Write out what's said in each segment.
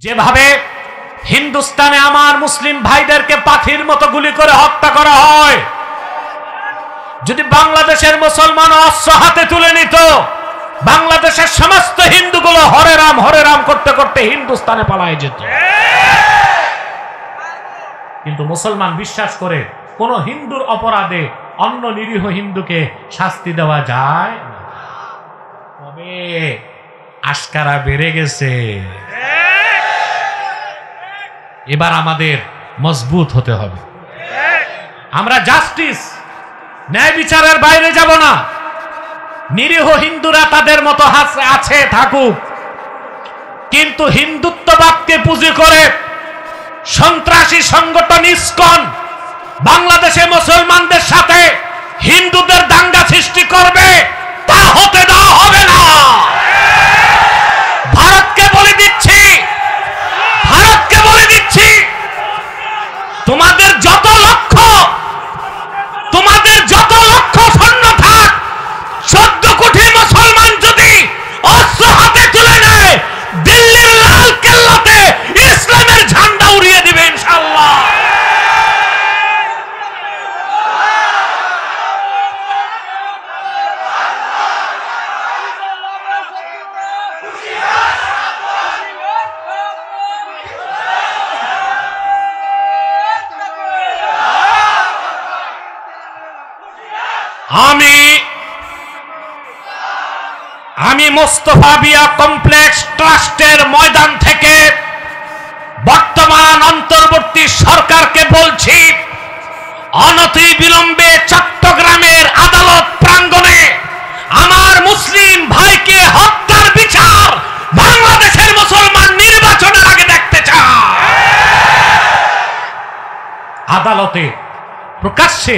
যেভাবে হিন্দুস্তানে আমার মুসলিম ভাইদেরকে পাখির মতো গুলি করে হত্যা করা হয়, যদি বাংলাদেশের মুসলমান অস্ত্র হাতে তুলে নিত, বাংলাদেশের সমস্ত হিন্দুগুলো হরে রাম করতে করতে হিন্দুস্তানে পালায় যেত। কিন্তু মুসলমান বিশ্বাস করে কোন হিন্দুর অপরাধে অন্য নিরীহ হিন্দুকে শাস্তি দেওয়া যায় না। তবে আশকারা বেড়ে গেছে। এবার আমাদের মজবুত হতে হবে। আমরা জাস্টিস, ন্যায় বিচারের বাইরে যাব না। নিরীহ হিন্দুরা তাদের মতো আছে থাকুক, কিন্তু হিন্দুত্ববাদকে পুঁজি করে সন্ত্রাসী সংগঠন ইসকন বাংলাদেশে মুসলমানদের সাথে হিন্দুদের দাঙ্গা সৃষ্টি করবে, তা হতে দেওয়া হবে না। ভারতকে বলে দিচ্ছি, তোমাদের যত লক্ষ সৈন্য থাক, 14 কোটি মুসলমান যদি অস্ত্র হাতে তুলে নেয়, দিল্লির লাল কেল্লাতে ইসলামের ঝান্ডা উড়িয়ে দিবে ইনশাআল্লাহ। আমি মোস্তফা বিয়া কমপ্লেক্স ট্রাস্টের ময়দান থেকে বর্তমান অন্তর্বর্তী সরকারকে বলছি, অনতি বিলম্বে চট্টগ্রামের আদালত প্রাঙ্গণে আমার মুসলিম ভাইকে হত্যার বিচার বাংলাদেশের মুসলমান নির্বাচনের আগে দেখতে চায়। আদালতে প্রকাশ্যে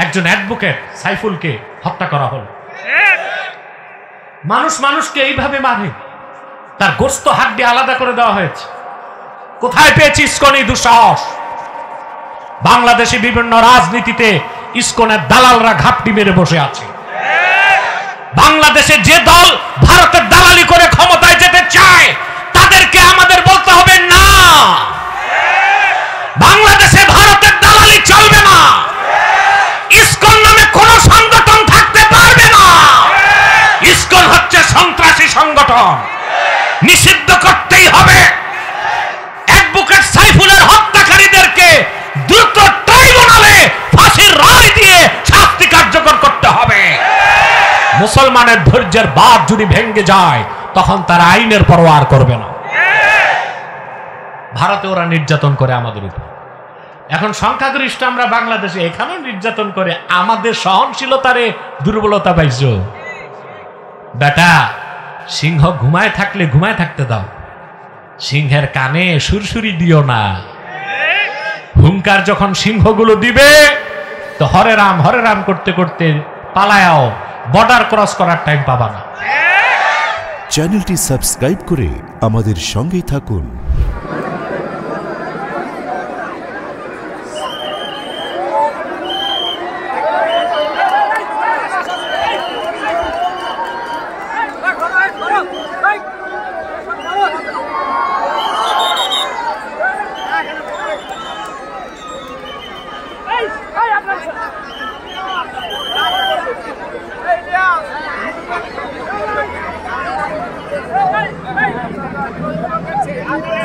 একজন অ্যাডভোকেট সাইফুলকে হত্যা করা হলো। মানুষকে এইভাবে মারে, তার গোস্ত হাড্ডি আলাদা করে দেওয়া হয়েছে। কোথায় পেয়েছি ইসকন এই দুঃসাহস? বাংলাদেশে বিভিন্ন রাজনীতিতে ইসকনের দালালরা ঘাপটি মেরে বসে আছে। বাংলাদেশে যে দল ভারতের দালালি করে ক্ষমতায় যেতে চায়, তাদেরকে আমাদের বলতে হবে না, বাংলাদেশে ভারতের দালালি চলবে না। ইসকন নামে কোন সংগঠন থাকতে পারবে না। ইসকন হচ্ছে সন্ত্রাসী সংগঠন, নিষিদ্ধ করতেই হবে। অ্যাডভোকেট সাইফুলের হত্যাকারীদেরকে দ্রুত ট্রাইব্যুনালে ফাঁসির রায় দিয়ে শাস্তি কার্যকর করতে হবে। মুসলমানের ধৈর্যের বাঁধ যদি ভেঙে যায়, তখন তারা আইনের পরোয়া করবে না। ভারতে ওরা নির্যাতন করে আমাদের উপর। এখন সংখ্যাগরিষ্ঠ আমরা বাংলাদেশে, এখানেও নির্যাতন করে। আমাদের সহনশীলতারে দুর্বলতা পাইছো। বেটা, সিংহ ঘুমায় থাকলে ঘুমায় থাকতে দাও, সিংহের কানে সুরসুরি দিও না। হুঙ্কার যখন সিংহগুলো দিবে, তো হরে রাম করতে করতে পালায়াও, বর্ডার ক্রস করার টাইম পাবা না। চ্যানেলটি সাবস্ক্রাইব করে আমাদের সঙ্গেই থাকুন। Hey!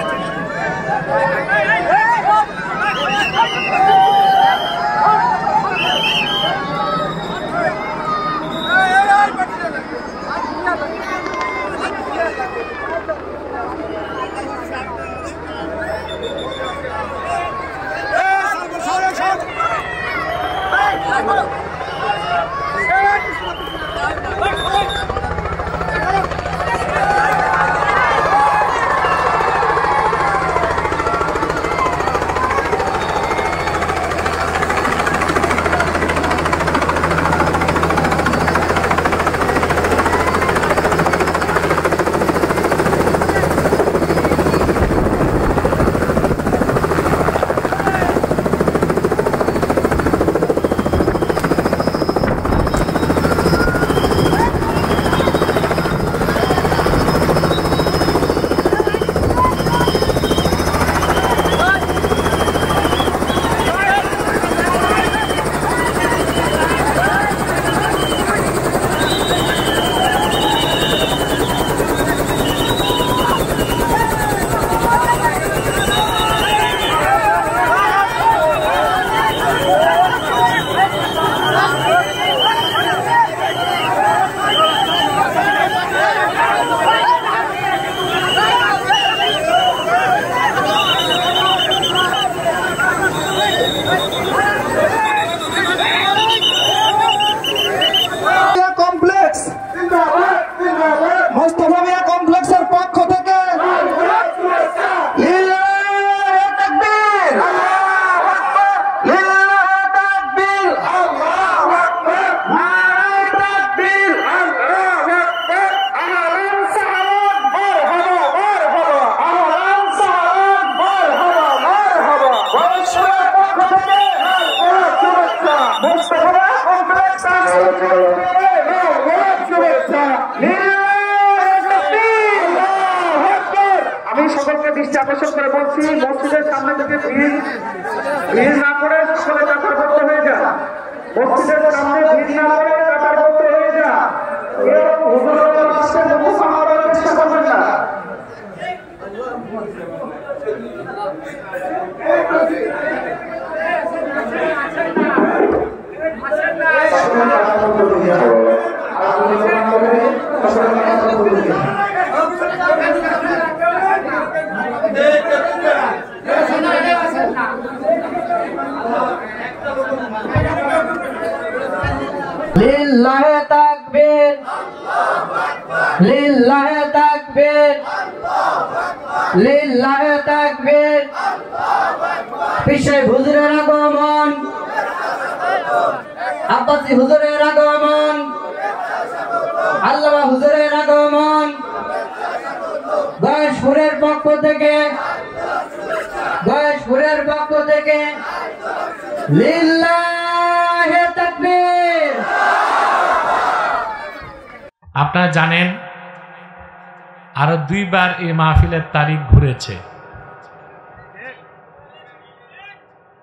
সকলকে দৃষ্টি আকর্ষণ করে বলছি, মসজিদের সামনে থেকে ভিড় না করে সকলে কাতারবদ্ধ হয়ে যা। মসজিদের সামনে ভিড় না করে কাতারবদ্ধ হয়ে যা। কেউ হুজুরের সাথে মুখোমুখি হওয়ার চেষ্টা করবেন না। লিল্লাহে তাকবীর, লিল্লাহে তাকবীর, লিল্লাহে তাকবীর। পিছে হুজুরের আগমন, আব্বাসী হুজুরের আগমন, আল্লামা হুজুরের আগমন। গয়েশপুরের পক্ষ থেকে, গয়েশপুরের পক্ষ থেকে লিল্লাহে তাকবীর। আপনারা জানেন আরো 2 বার এই মাহফিলের তারিখ ঘুরেছে।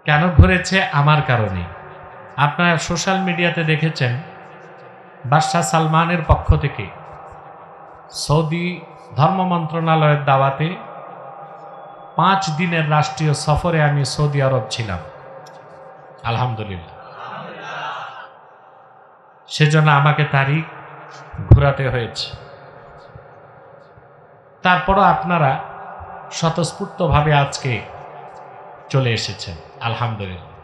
কেন ঘুরেছে? আমার কারণে। আপনারা সোশ্যাল মিডিয়াতে দেখেছেন বাদশাহ সালমানের পক্ষ থেকে সৌদি ধর্ম মন্ত্রণালয়ের দাওয়াতে 5 দিনের রাষ্ট্রীয় সফরে আমি সৌদি আরব ছিলাম, আলহামদুলিল্লাহ। সেজন্য আমাকে তারিখ ঘোরাতে হয়েছে। তারপরও আপনারা স্বতঃস্ফূর্তভাবে আজকে চলে এসেছেন, আলহামদুলিল্লাহ।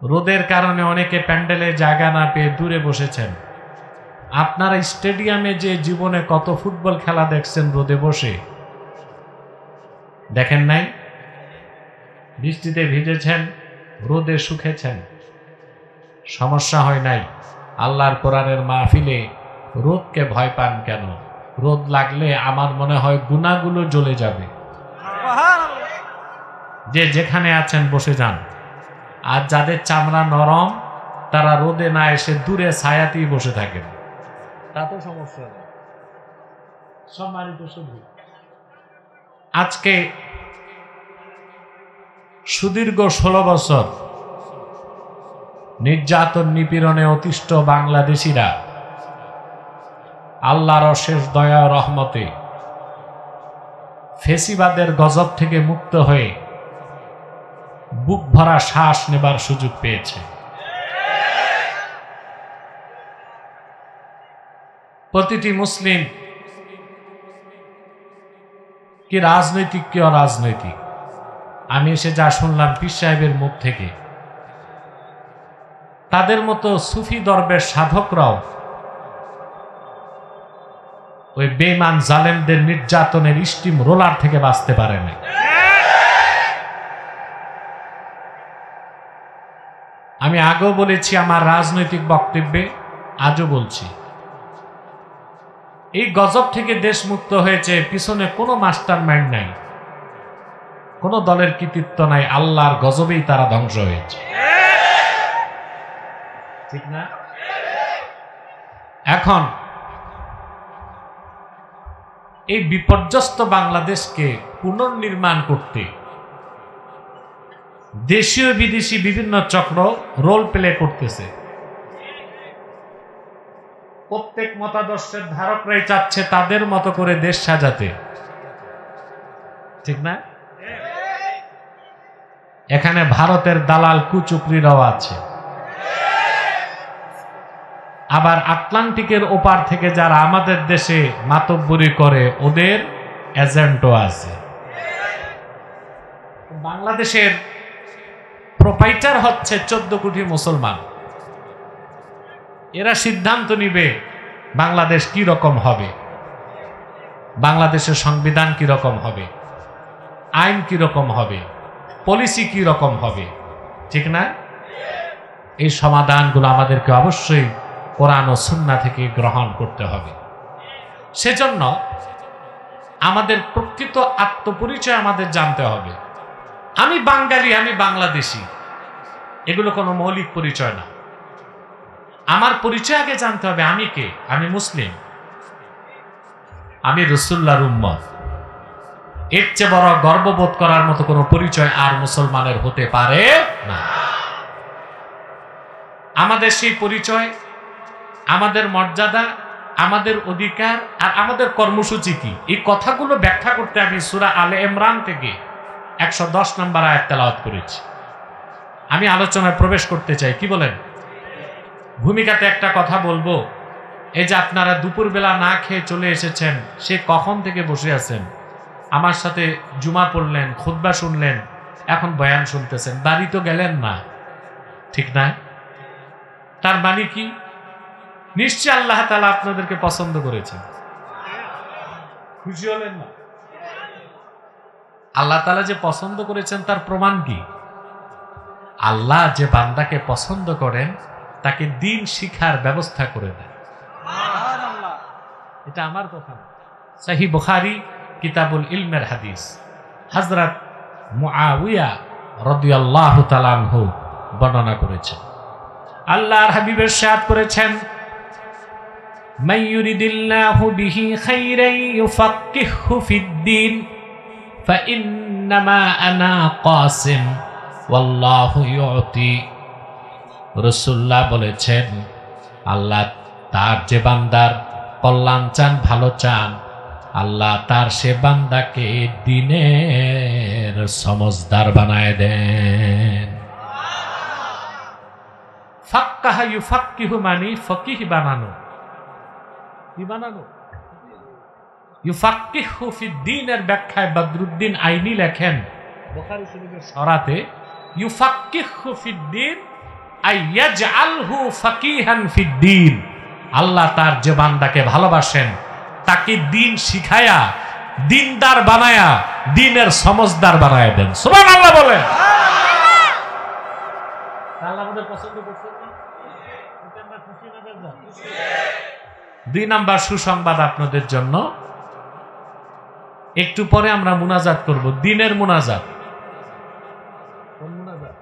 রোদের কারণে অনেকে প্যান্ডেলে জায়গা না পেয়ে দূরে বসেছেন। আপনারা স্টেডিয়ামে যে জীবনে কত ফুটবল খেলা দেখছেন রোদে বসে, দেখেন নাই? বৃষ্টিতে ভিজেছেন, রোদে শুকেছেন, সমস্যা হয় নাই। আল্লাহর কোরআনের মাহফিলে রোদকে ভয় পান কেন? রোদ লাগলে আমার মনে হয় গুনাহগুলো জ্বলে যাবে। যে যেখানে আছেন বসে যান। আর যাদের চামড়া নরম তারা রোদে না এসে দূরে ছায়াতেই বসে থাকেন, তাতে সমস্যা নেই। সম্মানিত সুধী, আজকে সুদীর্ঘ 16 বছর নির্যাতন নিপীড়নে অতিষ্ঠ বাংলাদেশিরা আল্লাহর অশেষ দয়া ও রহমতে ফেসিবাদের গজব থেকে মুক্ত হয়ে বুক ভরা শ্বাস নেবার সুযোগ পেয়েছে। প্রতিটি মুসলিম, কি রাজনৈতিক কি অরাজনৈতিক, আমি এসে যা শুনলাম পীর সাহেবের মুখ থেকে, তাদের মতো সুফি দরবেশ সাধকরাও ওই বেঈমান জালেমদের নির্যাতনের স্টিম রোলার থেকে বাঁচতে পারে না। আমি আগেও বলেছি আমার রাজনৈতিক বক্তব্যে, আজও বলছি, এই গজব থেকে দেশ মুক্ত হয়েছে, পিছনে কোনো মাস্টার মাইন্ড নাই, কোনো দলের কৃতিত্ব নাই, আল্লাহর গজবেই তারা ধ্বংস হয়েছে, ঠিক না? এখন এই বিপর্যস্ত বাংলাদেশকে পুনর্নির্মাণ করতে দেশীয় বিদেশি বিভিন্ন চক্র রোল প্লে করতেছে। প্রত্যেক মতাদর্শের ধারকরাই চাচ্ছে তাদের মতো করে দেশ সাজাতে, ঠিক না? এখানে ভারতের দালাল কুচুকরিরাও আছে, আবার আটলান্টিকের ওপার থেকে যারা আমাদের দেশে মাতব্বরি করে ওদের এজেন্টও আছে। বাংলাদেশের প্রোপাইটার হচ্ছে 14 কোটি মুসলমান। এরা সিদ্ধান্ত নিবে বাংলাদেশ কি রকম হবে, বাংলাদেশের সংবিধান কি রকম হবে, আইন কি রকম হবে, পলিসি কি রকম হবে, ঠিক না? এই সমাধানগুলো আমাদেরকে অবশ্যই কোরআন ও সুন্নাহ থেকে গ্রহণ করতে হবে। সেজন্য আমাদের প্রকৃত আত্মপরিচয় আমাদের জানতে হবে। আমি বাঙালি, আমি বাংলাদেশি, এগুলো কোনো মৌলিক পরিচয় না। আমার পরিচয় আগে জানতে হবে, আমি কে? আমি মুসলিম। আমি রাসূলুল্লাহর উম্মত। এর চেয়ে বড় গর্ববোধ করার মতো কোনো পরিচয় আর মুসলমানের হতে পারে না। আমাদের সেই পরিচয়, আমাদের মর্যাদা, আমাদের অধিকার আর আমাদের কর্মসূচি কি, এই কথাগুলো ব্যাখ্যা করতে আমি সূরা আলে ইমরান থেকে 110 নম্বর আয়াত তেলাওয়াত করেছি। আমি আলোচনায় প্রবেশ করতে চাই, কি বলেন? ভূমিকাতে একটা কথা বলবো। এই যে আপনারা দুপুরবেলা না খেয়ে চলে এসেছেন, সে কখন থেকে বসে আছেন, আমার সাথে জুমা পড়লেন, খুতবা শুনলেন, এখন বয়ান শুনতেছেন, বাড়ি তো গেলেন না, ঠিক না? তার মানে কি? নিশ্চয় আল্লাহ তাআলা আপনাদেরকে পছন্দ করেছেন। খুশি হলেন না? আল্লাহ তাআলা যে পছন্দ করেছেন তার প্রমাণ কি? আল্লাহ যে বান্দাকে পছন্দ করেন তাকে দ্বীন শিখার ব্যবস্থা করে দেন। এটা আমার কথা না, সহিহ বুখারী কিতাবুল ইলমের হাদিস। হযরত মুআবিয়া রাদিয়াল্লাহু তাআলা আনহু বর্ণনা করেছেন, আল্লাহর হাবিব ইরশাদ করেছেন, মান ইউরিদিল্লাহু বিহি খাইরান ইউফাক্কিহু ফিদ্দীন ফাইন্নামা আনা কাসিম ওয়াল্লাহু ইউতি। রাসূলুল্লাহ বলেছেন, আল্লাহ তার যে বান্দার কল্যাণ চান, ভালো চান, আল্লাহ তার সে বান্দাকে দ্বীনের সমজদার বানায় দেন। ফাক্কাহা ইউফাক্কিহু মানে ফকিহ বানানো, কি বানানো? ইউফাক্কিহু ফিদ্দীনের ব্যাখ্যায় বদরুদ্দিন আইনি লেখেন বুখারী শরীফের শরাতে, ইউফাক্কিহু ফিদ্দীন আই ইয়াজআলহু ফাকিহান ফিদ্দীন। আল্লাহ তার যে বান্দাকে ভালোবাসেন তাকে দ্বীন শিখায়া, দ্বীনদার বানায়া, দ্বীনের সমজদার বানায় দেন। সুবহানাল্লাহ বলেন। আল্লাহ আমাদের পছন্দ করছেন না? এটা আমরা খুশি না বেজার? 2 নাম্বার সুসংবাদ আপনাদের জন্য, একটু পরে আমরা মুনাজাত করব, দ্বীনের মুনাজাত। কোন মুনাজাত?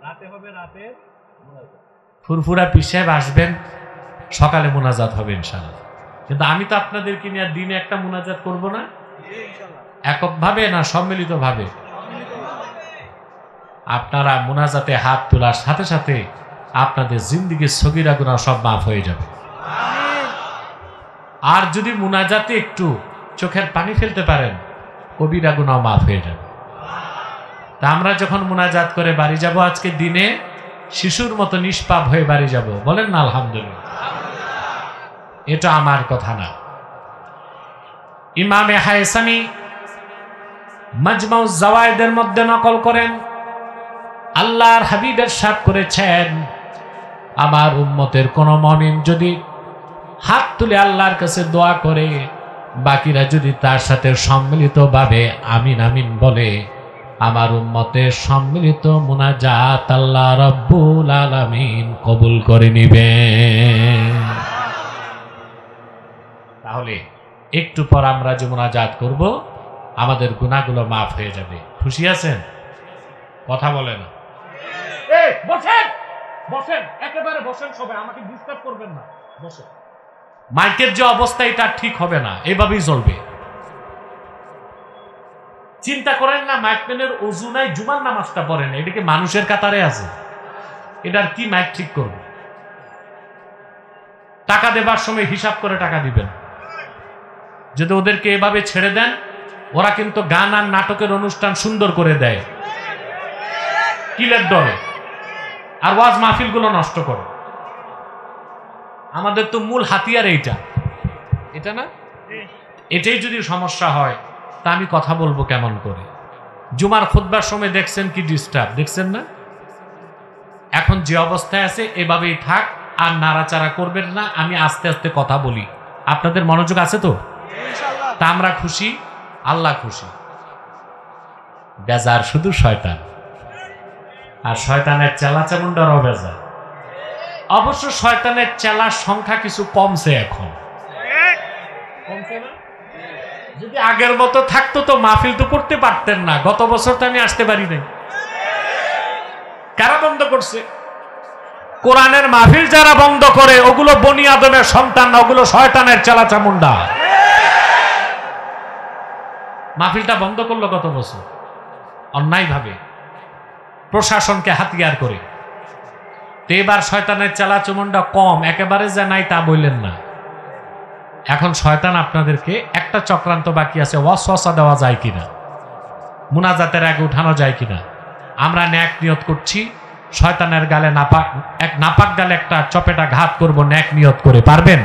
রাতে হবে, রাতে মুনাজাত। ফুরফুরা পীর সাহেব আসবেন, সকালে মুনাজাত হবে ইনশাআল্লাহ। কিন্তু আমি তো আপনাদেরকে নিয়ে দিনে একটা মুনাজাত করব না, এককভাবে না সম্মিলিতভাবে। আপনারা মুনাজাতে হাত তোলার সাথে সাথে আপনাদের জিন্দেগির সগীরা গুনাহ সব মাফ হয়ে যাবে। আর যদি মুনাজাতে একটু চোখের পানি ফেলতে পারেন, কবিরা গুনাহ মাফ হয়ে যাবে। তা আমরা যখন মুনাজাত করে বাড়ি যাব, আজকে দিনে শিশুর মতো নিষ্পাপ হয়ে বাড়ি যাব, বলেন না আলহামদুলিল্লাহ? এটা আমার কথা না। ইমামে হায়সামি মাজমাউজ জাওয়ায়েদের মধ্যে নকল করেন, আল্লাহর হাবিব ইরশাদ করেছেন, আমার উম্মতের কোন মুমিন যদি হাত তুলে আল্লাহর কাছে দোয়া করে, বাকিরা যদি তার সাথে সম্মিলিতভাবে আমিন আমিন বলে, আমার উম্মতের সম্মিলিত মুনাজাত আল্লাহ রাব্বুল আলামিন কবুল করে নিবেন। তাহলে একটু পর আমরা যে মুনাজাত করব, আমাদের গুনাহগুলো মাফ হয়ে যাবে। খুশি আছেন? কথা বলে না। এই বসেন, বসেন, একেবারে বসেন সবাই, আমাকে ডিস্টার্ব করবেন না, বসেন। মাইকের যে অবস্থা এটা ঠিক হবে না, এভাবেই চলবে। চিন্তা করেন না, মাইকম্যানের ওযু নাই, জুমার নামাজটা পড়েন, এটা কি মানুষের কাতারে আছে? এটার কি মাইক ঠিক করবে? টাকা দেবার সময় হিসাব করে টাকা দিবেন। যদি ওদেরকে এভাবে ছেড়ে দেন, ওরা কিন্তু গান আর নাটকের অনুষ্ঠান সুন্দর করে দেয় কিলের ডরে, আর ওয়াজ মাহফিল গুলো নষ্ট করে। আমাদের তো মূল হাতিয়ার এইটা, এটা না? এটাই যদি সমস্যা হয়, তা আমি কথা বলবো কেমন করে? জুমার খুতবার সময় দেখছেন কি ডিস্টার্ব, দেখছেন না? এখন যে অবস্থায় আছে এভাবেই থাক, আর নাড়াচাড়া করবেন না। আমি আস্তে আস্তে কথা বলি, আপনাদের মনোযোগ আছে তো? তা আমরা খুশি, আল্লাহ খুশি। বেজার শুধু শয়তান, আর শয়তানের চেলা চামুন্ডারও বেজার। অবশ্য শয়তানের চেলার সংখ্যা কিছু কমছে এখন, কমছে না? যদি আগের মতো থাকতো তো মাহফিল তো করতে পারতেন না। গত বছর তো আমি আসতে পারি নাই। কারা বন্ধ করছে? কোরআনের মাহফিল যারা বন্ধ করে, ওগুলো বনি আদমের সন্তান না, ওগুলো শয়তানের চেলা চামুন্ডা। মাহফিলটা বন্ধ করলো গত বছর অন্যায়ভাবে, প্রশাসনকে হাতিয়ার করে। তো এবার শয়তানের চালাচুমনটা কম, একেবারে যে নাই তা বললেন না। এখন শয়তান আপনাদেরকে একটা চক্রান্ত বাকি আছে, ওয়াসওয়াসা দেওয়া যায় কিনা, মুনাজাতের আগে উঠানো যায় কিনা। আমরা ন্যাক নিয়ত করছি, শয়তানের গালে নাপাক গালে একটা চপেটা ঘাত করব, ন্যাক নিয়ত করে। পারবেন?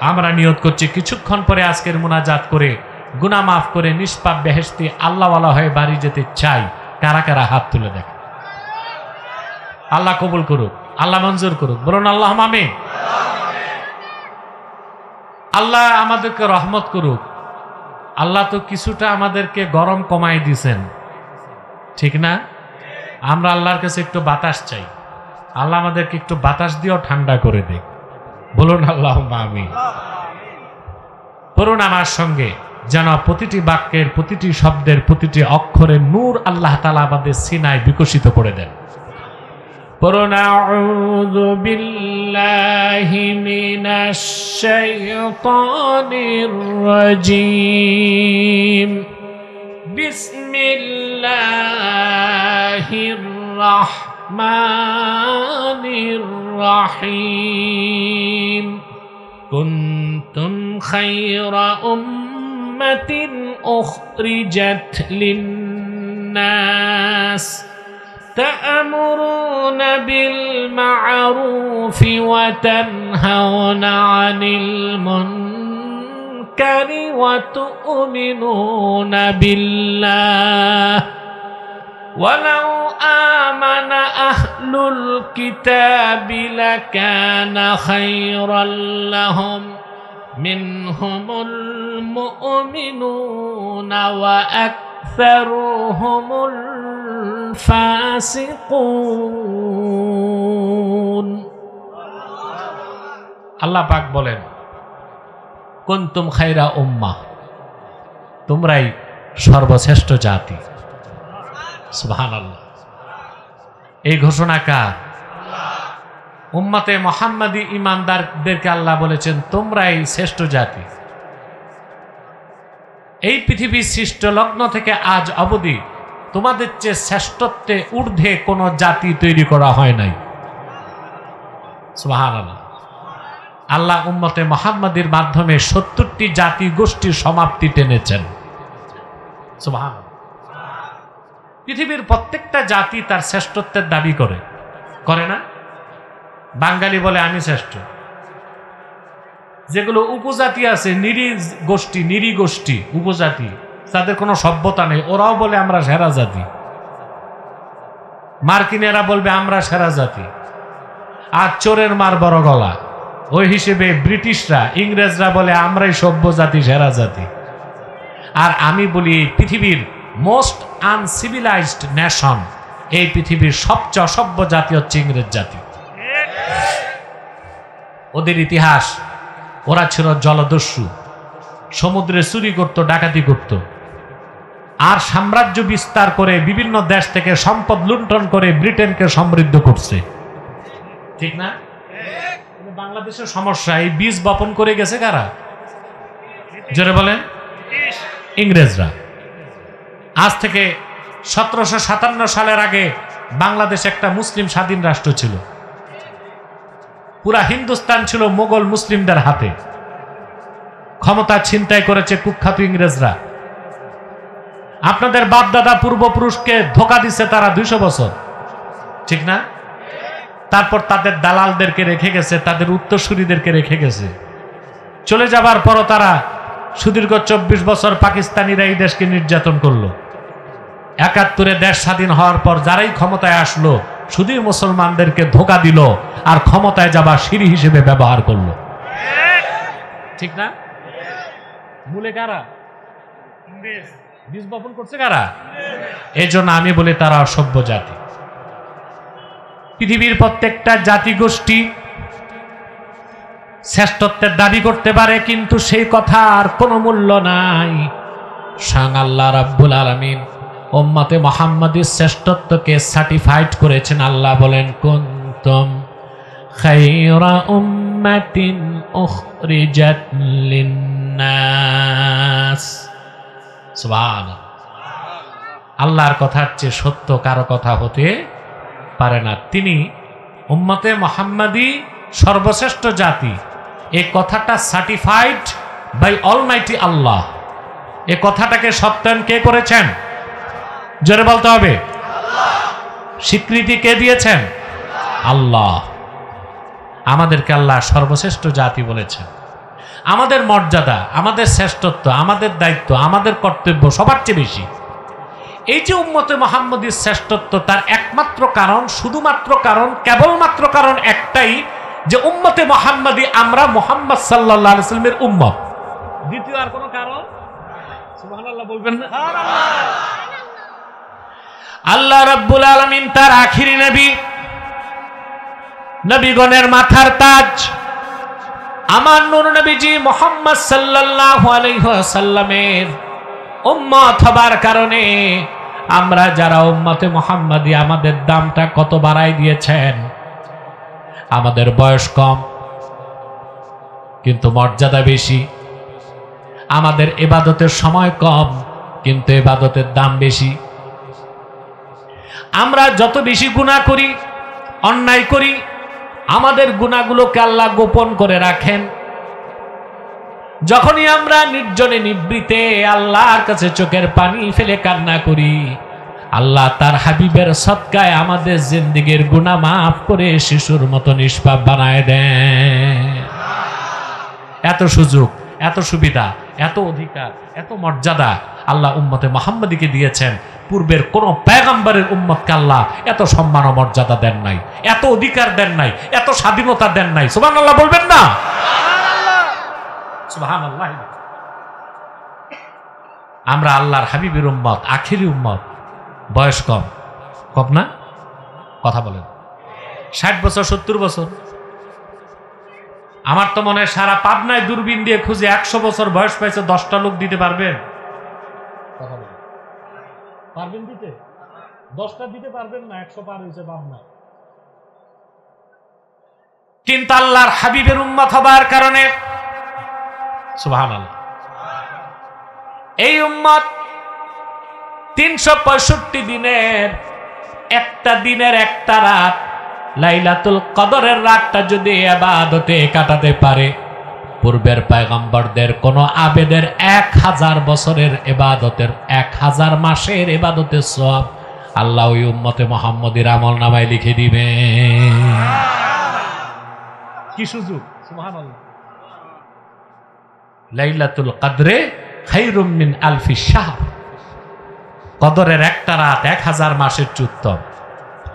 আমরা নিয়ত করছি কিছুক্ষণ পরে আজকের মুনাজাত করে গুনাহ মাফ করে নিষ্পাপ বেহেশতি আল্লাহওয়ালা হয়ে বাড়ি যেতে চাই। কারা কারা হাত তুলে দেখে? আল্লাহ কবুল করুক, আল্লাহ মঞ্জুর করুক। বলুন আল্লাহ আমিন। আল্লাহ আমাদেরকে রহমত করুক। আল্লাহ তো কিছুটা আমাদেরকে গরম কমাই দিয়েছেন, ঠিক না? আমরা আল্লাহর কাছে একটু বাতাস চাই, আল্লাহ আমাদেরকে একটু বাতাস দিয়েও ঠান্ডা করে দেয়। বলুন আল্লাহ আমিন। পড়ুন আমার সঙ্গে, যেন প্রতিটি বাক্যের, প্রতিটি শব্দের, প্রতিটি অক্ষরের নূর আল্লাহ তাআলা আমাদের সিনায় বিকশিত করে দেন। পড়ুন আউযু বিল্লাহি মিনাশ শাইতানির রাজীম। বিসমিল্লাহির রাহমানির রাহিম। কুনতুম খায়রা উম্মাতিন উখরিজাত লিন-নাস تأمرون بالمعروف وتنهون عن المنكر وتؤمنون بالله ولو آمن أهل الكتاب لكان خيرا لهم منهم المؤمنون وأكثرهم الفاسقون। আল্লাহ পাক বলেন, কুনতুম খায়রা উম্মাহ, তোমরাই সর্বশ্রেষ্ঠ জাতি। সুবহানাল্লাহ। এই ঘোষণা কার? উম্মতে মুহাম্মাদি ঈমানদারদেরকে আল্লাহ বলেছেন তোমরাই শ্রেষ্ঠ জাতি। এই পৃথিবীর সৃষ্ট লগ্ন থেকে আজ অবধি তোমাদের চেয়ে শ্রেষ্ঠত্বে ঊর্ধ্বে কোন জাতি তৈরি করা হয় নাই। সুবহানাল্লাহ। আল্লাহ উম্মতে মুহাম্মাদির মাধ্যমে ৭০টি জাতি গোষ্ঠীর সমাপ্তি টেনেছেন। সুবহানাল্লাহ। পৃথিবীর প্রত্যেকটা জাতি তার শ্রেষ্ঠত্বের দাবি করে না? বাঙালি বলে আমি শ্রেষ্ঠ। যেগুলো উপজাতি আছে, নিরী গোষ্ঠী উপজাতি, তাদের কোনো সভ্যতা নেই, ওরাও বলে আমরা সেরা জাতি। মার্কিনেরা বলবে আমরা সেরা জাতি। আর চোরের মার বড় গলা, ওই হিসেবে ব্রিটিশরা, ইংরেজরা বলে আমরাই সভ্য জাতি, সেরা জাতি। আর আমি বলি পৃথিবীর মোস্ট আনসিভিলাইজড নেশন, এই পৃথিবীর সবচেয়ে অসভ্য জাতি হচ্ছে ইংরেজ জাতি। ওদের ইতিহাস, ওরা ছিল জলদস্যু, সমুদ্রে চুরি করত, ডাকাতি করত, আর সাম্রাজ্য বিস্তার করে বিভিন্ন দেশ থেকে সম্পদ লুণ্ঠন করে ব্রিটেনকে সমৃদ্ধ করছে, ঠিক না? বাংলাদেশের সমস্যা, এই বীজ বপন করে গেছে কারা? জোরে বলেন। ইংরেজরা। আজ থেকে ১৭৫৭ সালের আগে বাংলাদেশ একটা মুসলিম স্বাধীন রাষ্ট্র ছিল। পুরা হিন্দুস্তান ছিল মোগল মুসলিমদের হাতে। ক্ষমতা ছিনতাই করেছে কুখ্যাত ইংরেজরা। আপনাদের বাপদাদা পূর্বপুরুষকে ধোঁকা দিছে তারা ২০০ বছর, ঠিক না? তারপর তাদের দালালদেরকে রেখে গেছে, তাদের উত্তরসূরিদেরকে রেখে গেছে। চলে যাবার পরও তারা সুদীর্ঘ ২৪ বছর পাকিস্তানিরা এই দেশকে নির্যাতন করলো। ৭১-এ দেশ স্বাধীন হওয়ার পর যারাই ক্ষমতায় আসলো শুধু মুসলমানদেরকে ধোঁকা দিল আর ক্ষমতায় যাবার সিঁড়ি হিসেবে ব্যবহার করলো, ঠিক না? মূলে কারা? বীজ বপন করছে কারা? এই জন্য আমি বলি তারা অসভ্য জাতি। পৃথিবীর প্রত্যেকটা জাতিগোষ্ঠী শ্রেষ্ঠত্বের দাবি করতে পারে, কিন্তু সেই কথার কোনো মূল্য নাই। স্বয়ং আল্লাহ রাব্বুল আলামিন উম্মতে মুহাম্মাদির শ্রেষ্ঠত্বকে সার্টিফাইড করেছেন। আল্লাহ বলেন, কুনতুম খায়রা উম্মাতিন উখরিজাত লিন-নাস। সুবহানাল্লাহ। আল্লাহর কথার চেয়ে সত্য কারো কথা হতে পারে না। তিনি উম্মতে মুহাম্মাদি সর্বশ্রেষ্ঠ জাতি, এই কথাটা সার্টিফাইড বাই অলমাইটি আল্লাহ। এই কথাটাকে সত্যায়ন কে করেছেন? জোরে বলতে হবে। স্বীকৃতি কে দিয়েছেন? আল্লাহ। আমাদেরকে আল্লাহ সর্বশ্রেষ্ঠ জাতি বলেছেন। আমাদের মর্যাদা, আমাদের শ্রেষ্ঠত্ব, আমাদের দায়িত্ব, আমাদের কর্তব্য সবার চেয়ে বেশি। এই যে উম্মতে মুহাম্মাদির শ্রেষ্ঠত্ব, তার একমাত্র কারণ, শুধুমাত্র কারণ, কেবলমাত্র কারণ একটাই, যে উম্মতে মুহাম্মাদি আমরা মুহাম্মদ সাল্লাল্লাহু আলাইহি ওয়াসাল্লামের উম্মত। দ্বিতীয় আর কোনো কারণ? সুবহানাল্লাহ বলবেন না? আল্লাহ রাব্বুল আলামিন তার আখিরি নবী, নবীগণের মাথার তাজ আমার নূর নবীজি মুহাম্মদ সাল্লাল্লাহু আলাইহি ওয়াসাল্লামের উম্মত হবার কারণে আমরা যারা উম্মতে মুহাম্মাদি, আমাদের দামটা কত বাড়াই দিয়েছেন। আমাদের বয়স কম কিন্তু মর্যাদা বেশি, আমাদের ইবাদতের সময় কম কিন্তু ইবাদতের দাম বেশি। আমরা যত বেশি গুনাহ করি, অন্যায় করি, আমাদের গুনাহগুলোকে আল্লাহ গোপন করে রাখেন। যখনই আমরা নির্জনে নিবৃতে আল্লাহর কাছে চোখের পানি ফেলে কান্না করি, আল্লাহ তার হাবিবের সদকায় আমাদের জিন্দেগীর গুনাহ মাফ করে শিশুর মতো নিষ্পাপ বানায় দেন। এত সুযোগ, এত সুবিধা, এত অধিকার, এত মর্যাদা আল্লাহ উম্মতে মুহাম্মাদিকে দিয়েছেন। পূর্বের কোন পয়গম্বরের উম্মতকে আল্লাহ এত সম্মান ও মর্যাদা দেন নাই, এত অধিকার দেন নাই, এত স্বাধীনতা দেন নাই। সুবহানাল্লাহ বলবেন না? সুবহানাল্লাহ। আমরা আল্লাহর হাবিবের উম্মত, আখিরি উম্মত, বয়স কম। কম না? কথা বলেন। 60 বছর, 70 বছর। আমার তো মনে হয় সারা পাবনায় দূরবীন দিয়ে খুঁজে 100 বছর বয়স পাইছে 10টা লোক দিতে পারবেন? কথা বলেন। পারবেন দিতে? 10টা দিতে পারবেন না, 100 পার হয়েছে পাবনায়। কিন্তু আল্লাহর হাবিবের উম্মত হবার কারণে, সুবহানাল্লাহ, এই উম্মত 365 দিনের একটা দিনের একটা রাত, লাইলাতুল কদরের রাতটা যদি ইবাদতে কাটাতে পারে, পূর্বের পয়গম্বরদের কোন আবেদের 1000 বছরের ইবাদতের, 1000 মাসের ইবাদতের সওয়াব আল্লাহ ওই উম্মতে মুহাম্মাদির আমলনামায় লিখে দিবে। কি সুযোগ! সুবহানাল্লাহ। লাইলাতুল কদরে খায়রুম মিন আলফি শাহর। কদরের একটা রাত 1000 মাসের চেয়ে উত্তম।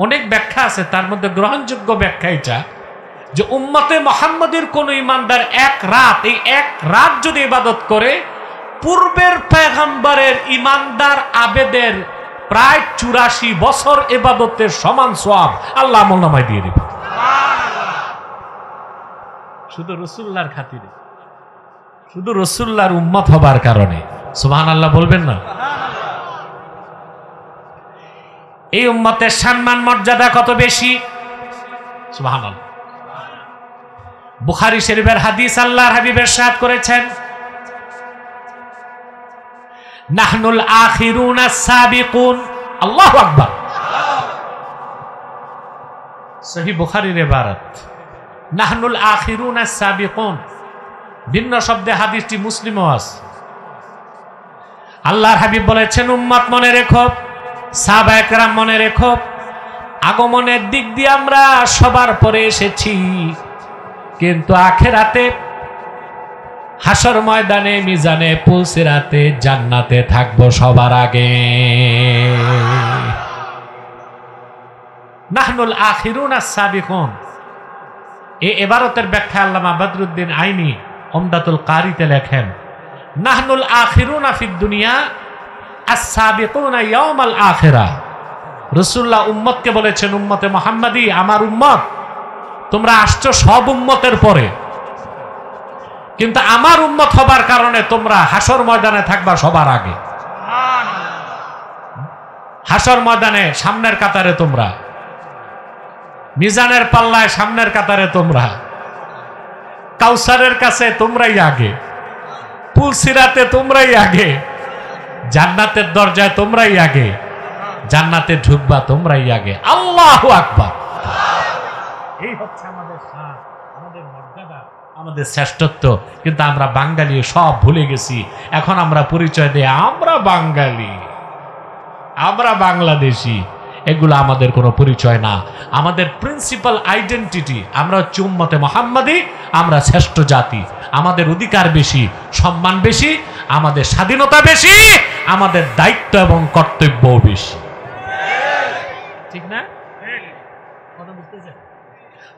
অনেক ব্যাখ্যা আছে, তার মধ্যে গ্রহণযোগ্য ব্যাখ্যা এটা যে উম্মতে মুহাম্মাদির কোন ইমানদার এক রাত, এই এক রাত যদি ইবাদত করে, পূর্বের পয়গম্বরের ইমানদার আবেদের প্রায় 84 বছর ইবাদতের সমান সওয়াব আল্লাহ আমলনামায় দিয়ে দিবে। শুধু রাসূলুল্লাহর খাতিরে, শুধু রাসূলুল্লাহর উম্মত হবার কারণে। সুবহানাল্লাহ বলবেন না? এই উম্মতের সম্মান মর্যাদা কত বেশি! সুবহানাল্লাহ। বুখারী শরীফের হাদিস, আল্লাহর হাবিব ইরশাদ করেছেন, নাহনুল আখিরুন আস-সাবিকুন। আল্লাহু আকবার। সহিহ বুখারীর ইবারত, নাহনুল আখিরুন আস-সাবিকুন। ভিন্ন শব্দে হাদিসটি মুসলিমও আছে। আল্লাহর হাবিব বলেছেন, উম্মত মনে রেখো, সাহাবায়ে কেরাম মনে রেখো, আগমনের দিক দিয়ে আমরা সবার পরে এসেছি, কিন্তু আখিরাতে হাসর ময়দানে, মিজানে, পুলসিরাতে, জান্নাতে থাকবো সবার আগে। নাহনুল আখিরুন আস-সাবিকুন। এই ইবারতের ব্যাখ্যা আল্লামা বদরুদ্দিন আইনি উমদাতুল কারিতে লেখেন, নাহনুল আখিরুনা ফিদ দুনিয়া আস-সাবিকুনা ইয়াউমাল আখিরাহ। রাসূলুল্লাহ উম্মতকে বলেছেন, উম্মতে মুহাম্মাদি, আমার উম্মত, তোমরা আসছো সব উম্মতের পরে, কিন্তু আমার উম্মত হবার কারণে তোমরা হাসর ময়দানে থাকবা সবার আগে। হাসর ময়দানে সামনের কাতারে তোমরা, মিজানের পাল্লায় সামনের কাতারে তোমরা, কাউসারের কাছে তোমরাই আগে, পুলসিরাতে তোমরাই আগে, জান্নাতের দরজায় তোমরাই আগে, জান্নাতে ঢুকবা তোমরাই আগে। আল্লাহু আকবার। এই হচ্ছে আমাদের শান, আমাদের মর্যাদা, আমাদের শ্রেষ্ঠত্ব। কিন্তু আমরা বাঙালি সব ভুলে গেছি। এখন আমরা পরিচয় দেই আমরা বাঙালি, আমরা বাংলাদেশি। এগুলো আমাদের কোনো পরিচয় না। আমাদের প্রিন্সিপাল আইডেন্টিটি, আমরা হচ্ছে উম্মতে মুহাম্মাদি, আমরা শ্রেষ্ঠ জাতি। আমাদের অধিকার বেশি, সম্মান বেশি, আমাদের স্বাধীনতা বেশি, আমাদের দায়িত্ব এবং কর্তব্য বেশি। ঠিক না?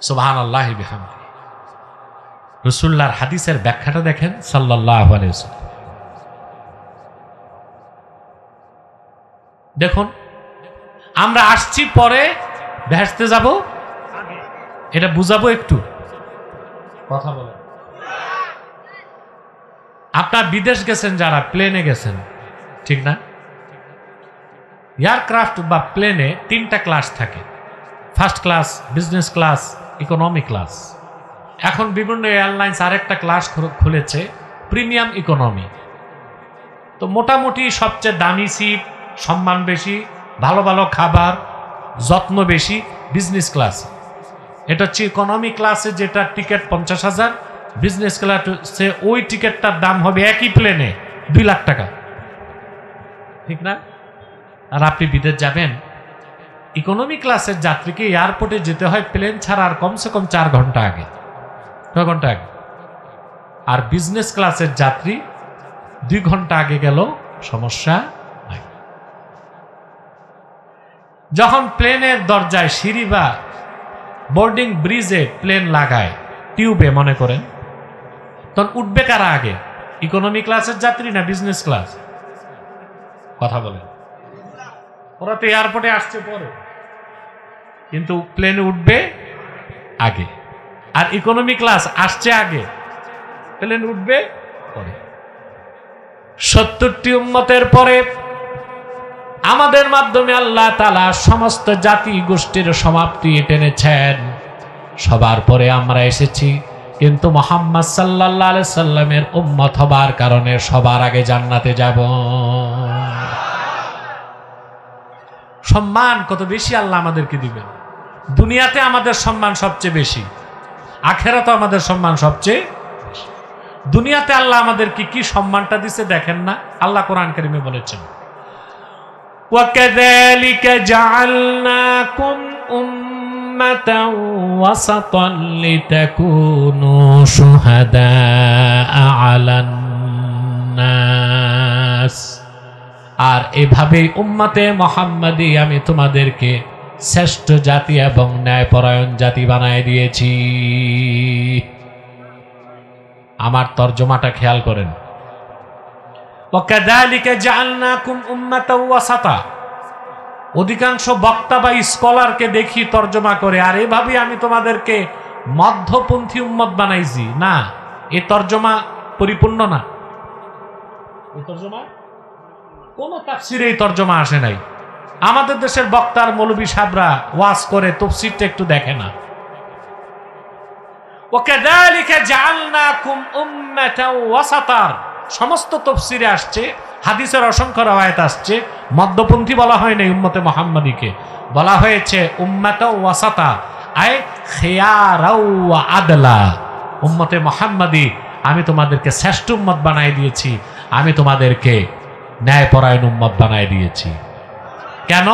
সুবহানাল্লাহি বিহামদিহি। রাসূলুল্লাহর হাদিসের ব্যাখ্যাটা দেখেন সাল্লাল্লাহু আলাইহি ওয়াসাল্লাম। দেখুন, আমরা আসছি পরে, বেহেশতে যাব এটা বুঝাবো একটু। কথা বলে আপনার বিদেশ গেছেন, যারা প্লেনে গেছেন, ঠিক না? এয়ারক্রাফট বা প্লেনে 3টা ক্লাস থাকে, first class, business class, economy class. এখন বিভিন্ন এয়ারলাইন্স আরেকটা ক্লাস খুলেছে, প্রিমিয়াম ইকোনমি। তো মোটামুটি সবচেয়ে দামি সিট, সম্মান বেশি, ভালো ভালো খাবার, যত্ন বেশি বিজনেস ক্লাস। এটা হচ্ছে ইকোনমি ক্লাসে যেটা টিকিট 50,000, বিজনেস ক্লাসে ওই টিকিটটার দাম হবে একই প্লেনে 2 লাখ টাকা, ঠিক না? আর আপনি বিদেশ যাবেন, ইকোনমি ক্লাসের যাত্রীকে এয়ারপোর্টে যেতে হয় প্লেন ছাড়া আর কমসে কম 4 ঘন্টা আগে, 9 ঘন্টা আগে। আর বিজনেস ক্লাসের যাত্রী 2 ঘন্টা আগে গেল সমস্যা নাই। যখন প্লেনের দরজায় সিঁড়ি বা বোর্ডিং ব্রিজে প্লেন লাগায়, টিউবে মনে করেন, তখন উঠবে কারা আগে, ইকোনমি ক্লাসের যাত্রী না বিজনেস ক্লাস? কথা বলেন। ওরা তো এয়ারপোর্টে আসছে পরে, কিন্তু প্লেনে উঠবে আগে। আর ইকোনমি ক্লাস আসছে আগে, প্লেন উঠবে পরে। 70টি উম্মতের পরে আমাদের মাধ্যমে আল্লাহ তাআলা সমস্ত জাতি গোষ্ঠীর সমাপ্তি টেনেছেন। সবার পরে আমরা এসেছি, কিন্তু মুহাম্মদ সাল্লাল্লাহু আলাইহি সাল্লামের উম্মত হবার কারণে সবার আগে জান্নাতে যাব। সম্মান কত বেশি আল্লাহ আমাদেরকে দিবেন। দুনিয়াতে আমাদের সম্মান সবচেয়ে বেশি, আখিরাতে আমাদের সম্মান সবচেয়ে বেশি। দুনিয়াতে আল্লাহ আমাদেরকে কি সম্মানটা দিছে দেখেন না? আল্লাহ কোরআন কারীমে বলেছেন, وَكَذَلِكَ جَعَلْنَاكُمْ أُمَّةً وَسَطًا لِتَكُونُوا شُهَدَاءَ عَلَى النَّاسِ। আর এভাবেই উম্মতে মুহাম্মাদি আমি তোমাদেরকে শ্রেষ্ঠ জাতি এবং ন্যায়পরায়ণ জাতি বানায় দিয়েছি। আমার তর্জমাটা খেয়াল করেন, وَكَذَلِكَ جَعَلْنَاكُمْ أُمَّةً وَسَطًا। অধিকাংশ বক্তা বা স্কলারকে দেখি তর্জমা করে, আর এভাবেই আমি তোমাদেরকে মধ্যপন্থী উম্মত বানাইছি। না, এই তর্জমা পরিপূর্ণ না। এই তর্জমা কোন তাফসিরে এই তর্জমা আসে নাই। আমাদের দেশের বক্তার মৌলবী সাহেবরা ওয়াজ করে, তাফসিরটা একটু দেখে না। وَكَذَلِكَ جَعَلْنَاكُمْ أُمَّةً وَسَطًا সমস্ত তাফসিরে আসছে, হাদিসের অসংখ্য রওয়ায়াত আসছে, মধ্যপন্থী বলা হয় নাই উম্মতে মুহাম্মাদিকে, বলা হয়েছে উম্মাতাও ওয়াসাতা, আয় খিয়ারাও ওয়া আদলা। উম্মতে মুহাম্মাদি আমি তোমাদেরকে শ্রেষ্ঠ উম্মত বানাই দিয়েছি, আমি তোমাদেরকে ন্যায়পরায়ণ উম্মত বানাই দিয়েছি। কেন?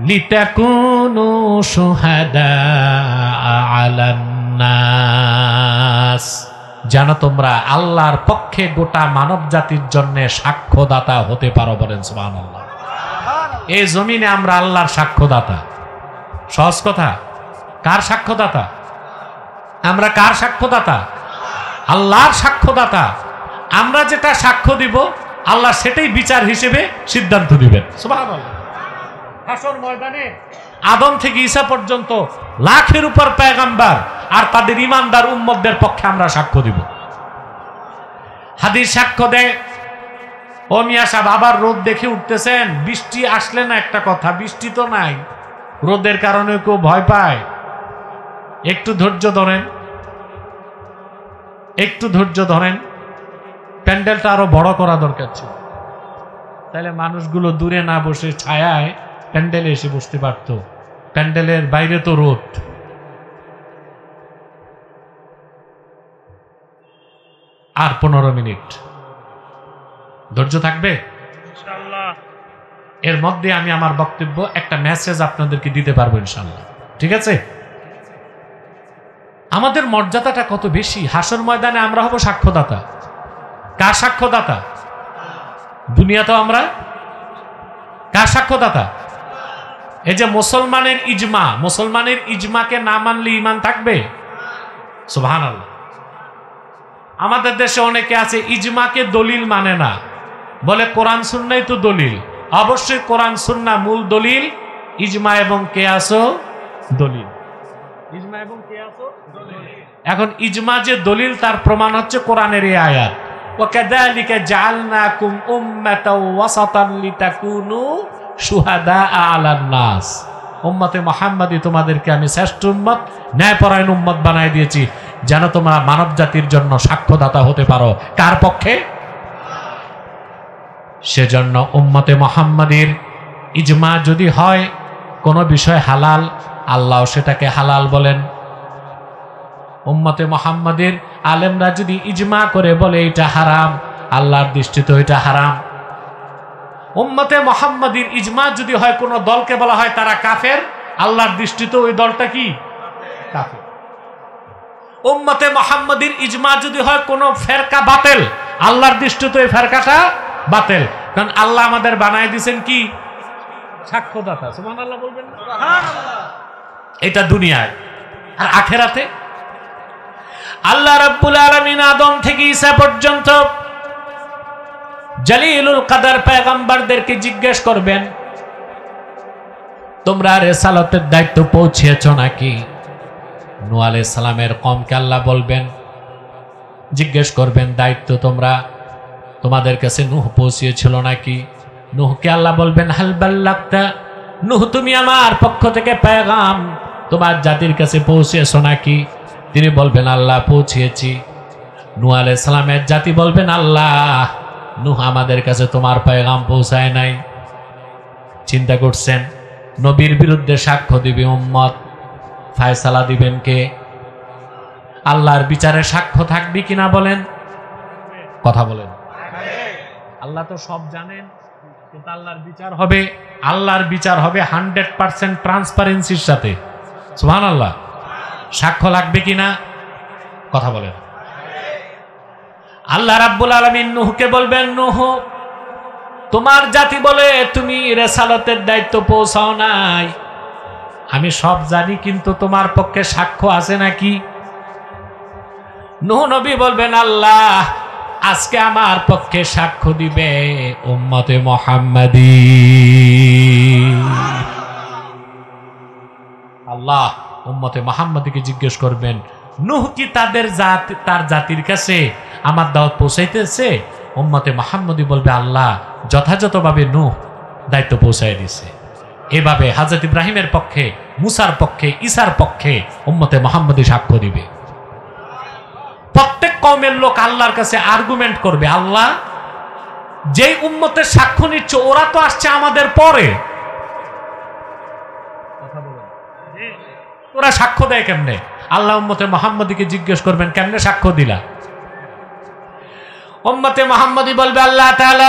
লিতাকুনু শুহাদা আলান নাস, যেন তোমরা আল্লাহর পক্ষে গোটা মানব জাতির জন্য সাক্ষ্যদাতা হতে পারো। বলেন সুবহানাল্লাহ। এই জমিনে আমরা আল্লাহর সাক্ষ্যদাতা। সহজ কথা, কার সাক্ষ্যদাতা? আমরা কার সাক্ষ্যদাতা? আল্লাহর সাক্ষ্যদাতা। আমরা যেটা সাক্ষ্য দিব আল্লাহ সেটাই বিচার হিসেবে সিদ্ধান্ত দিবেন। সুবহানাল্লাহ। হাসর ময়দানে আদম থেকে ঈসা পর্যন্ত লাখের উপর পয়গম্বর আর তাদের ঈমানদার উম্মতদের পক্ষে আমরা সাক্ষ্য দিব। হাদিস সাক্ষ্য দেয়, ও মিয়া সাহেব আবার রোদ দেখে উঠতেছেন, বৃষ্টি আসলে না একটা কথা, বৃষ্টি তো নাই, রোদের কারণে কেউ ভয় পায়। একটু ধৈর্য ধরেন, একটু ধৈর্য ধরেন, প্যান্ডেলটা আরো বড় করা দরকার ছিল। তাহলে মানুষগুলো দূরে না বসে ছায়ায় প্যান্ডেলে এসে বসতে পারত। প্যান্ডেলের বাইরে তো রোদ। আর 15 মিনিট ধৈর্য থাকবে এর মধ্যে আমি আমার বক্তব্য একটা মেসেজ আপনাদেরকে দিতে পারবো ইনশাআল্লাহ। ঠিক আছে? আমাদের মর্যাদাটা কত বেশি। হাসর ময়দানে আমরা হব সাক্ষ্যদাতা। কার সাক্ষ্যদাতা? দুনিয়াতেও আমরা কার সাক্ষ্যদাতা? এই যে মুসলমানের ইজমা, মুসলমানের ইজমাকে না মানলে ঈমান থাকবে? সুবহানাল্লাহ। আমাদের দেশে অনেকে আছে ইজমাকে দলিল মানে না, বলে কোরআন সুন্নাহই তো দলিল। অবশ্যই কোরআন সুন্নাহ মূল দলিল, ইজমা এবং কিয়াসও দলিল। ইজমা এবং কিয়াসও দলিল। এখন ইজমা যে দলিল তার প্রমাণ হচ্ছে কোরআনের এই আয়াত, ওয়াকাযালিকা জাআলনাকুম উম্মাতাও ওয়াসাতান লিতাকুনু শুহাদাআ আলান নাস। উম্মতে মুহাম্মাদি তোমাদেরকে আমি শ্রেষ্ঠ উম্মত, ন্যায়পরায়ণ উম্মত বানায় দিয়েছি যেন তোমরা মানব জাতির জন্য সাক্ষ্যদাতা হতে পারো। কার পক্ষে? সেজন্য উম্মতে মুহাম্মাদির ইজমা যদি হয় কোনো বিষয় হালাল, আল্লাহ সেটাকে হালাল বলেন। উম্মতে মুহাম্মাদির আলেমরা যদি ইজমা করে বলে এটা হারাম, আল্লাহর দৃষ্টিতে এটা হারাম। উম্মতে মুহাম্মাদির ইজমা যদি হয় কোনো দলকে বলা হয় তারা কাফের, আল্লাহর দৃষ্টিতে ওই দলটা কি? কাফের। উম্মতে মুহাম্মাদির ইজমা যদি হয় কোনো ফেরকা বাতিল, আল্লাহর দৃষ্টিতে ওই ফেরকাটা বাতিল। কারণ আল্লাহ আমাদের বানায় দিয়েছেন কি? সাক্ষ্যদাতা। সুবহানাল্লাহ বলবেন না? সুবহানাল্লাহ। এটা দুনিয়ায়। আর আখিরাতে আল্লাহ রাব্বুল আলামিন আদম থেকে ঈসা পর্যন্ত জলিলুল কদর পয়গম্বরদেরকে জিজ্ঞেস করবেন, তোমরা রিসালাতের দায়িত্ব পৌঁছেছো নাকি? নূহ আলাইহিস সালামের কওমকে আল্লাহ বলবেন, জিজ্ঞেস করবেন দায়িত্ব তোমাদের কাছে নূহ পৌঁছিয়েছিল নাকি? নূহকে আল্লাহ বলবেন হাল বাল্লাগতা, নূহ তুমি আমার পক্ষ থেকে পেগাম তোমার জাতির কাছে পৌঁছেছো নাকি? তিনি বলবেন আল্লাহ পৌঁছিয়েছি। নূহ আলাইহিস সালামের জাতি বলবেন আল্লাহ নূহ আমাদের কাছে তোমার পেগাম পৌঁছায় নাই। চিন্তা করছেন নবীর বিরুদ্ধে সাক্ষ্য দিবে উম্মত, ফায়সালা দিবেন কে? আল্লাহর বিচারে সাক্ষ্য থাকবে কিনা বলেন? কথা বলেন। আল্লাহ তো সব জানেন, কিন্তু আল্লাহর বিচার হবে, আল্লাহর বিচার হবে 100% ট্রান্সপারেন্সির সাথে। সুবহানাল্লাহ। সাক্ষ্য লাগবে কিনা? কথা বলেন। আল্লাহ রাব্বুল আলামিন নূহকে বলবেন, নূহ তোমার জাতি বলে তুমি রিসালাতের দায়িত্ব পৌঁছাও নাই, আমি সব জানি, কিন্তু তোমার পক্ষে সাক্ষ্য আছে নাকি? নূহ নবী বলবেন আল্লাহ আজকে আমার পক্ষে সাক্ষ্য দিবে উম্মতে মুহাম্মাদি। আল্লাহ উম্মতে মুহাম্মাদিকে জিজ্ঞেস করবেন, নূহ কি তার জাতির কাছে আমার দাওয়াত পৌঁছাইতেছে? উম্মতে মুহাম্মাদি বলবে আল্লাহ যথাযথভাবে নূহ দায়িত্ব পৌঁছায় দিছে। এভাবে হযরত ইব্রাহিমের পক্ষে, মুসার পক্ষে, ঈসার পক্ষে উম্মতে মুহাম্মাদি সাক্ষ্য দিবে। প্রত্যেক কওমের লোক আল্লাহর কাছে আর্গুমেন্ট করবে, আল্লাহ যেই উম্মতের সাক্ষ্য নিচ্ছে ওরা তো আসছে আমাদের পরে, ওরা সাক্ষ্য দেয় কেমনে? আল্লাহ উম্মতে মুহাম্মাদিকে জিজ্ঞেস করবেন কেমনে সাক্ষ্য দিলা? উম্মতে মুহাম্মাদি বলবে আল্লাহ তাআলা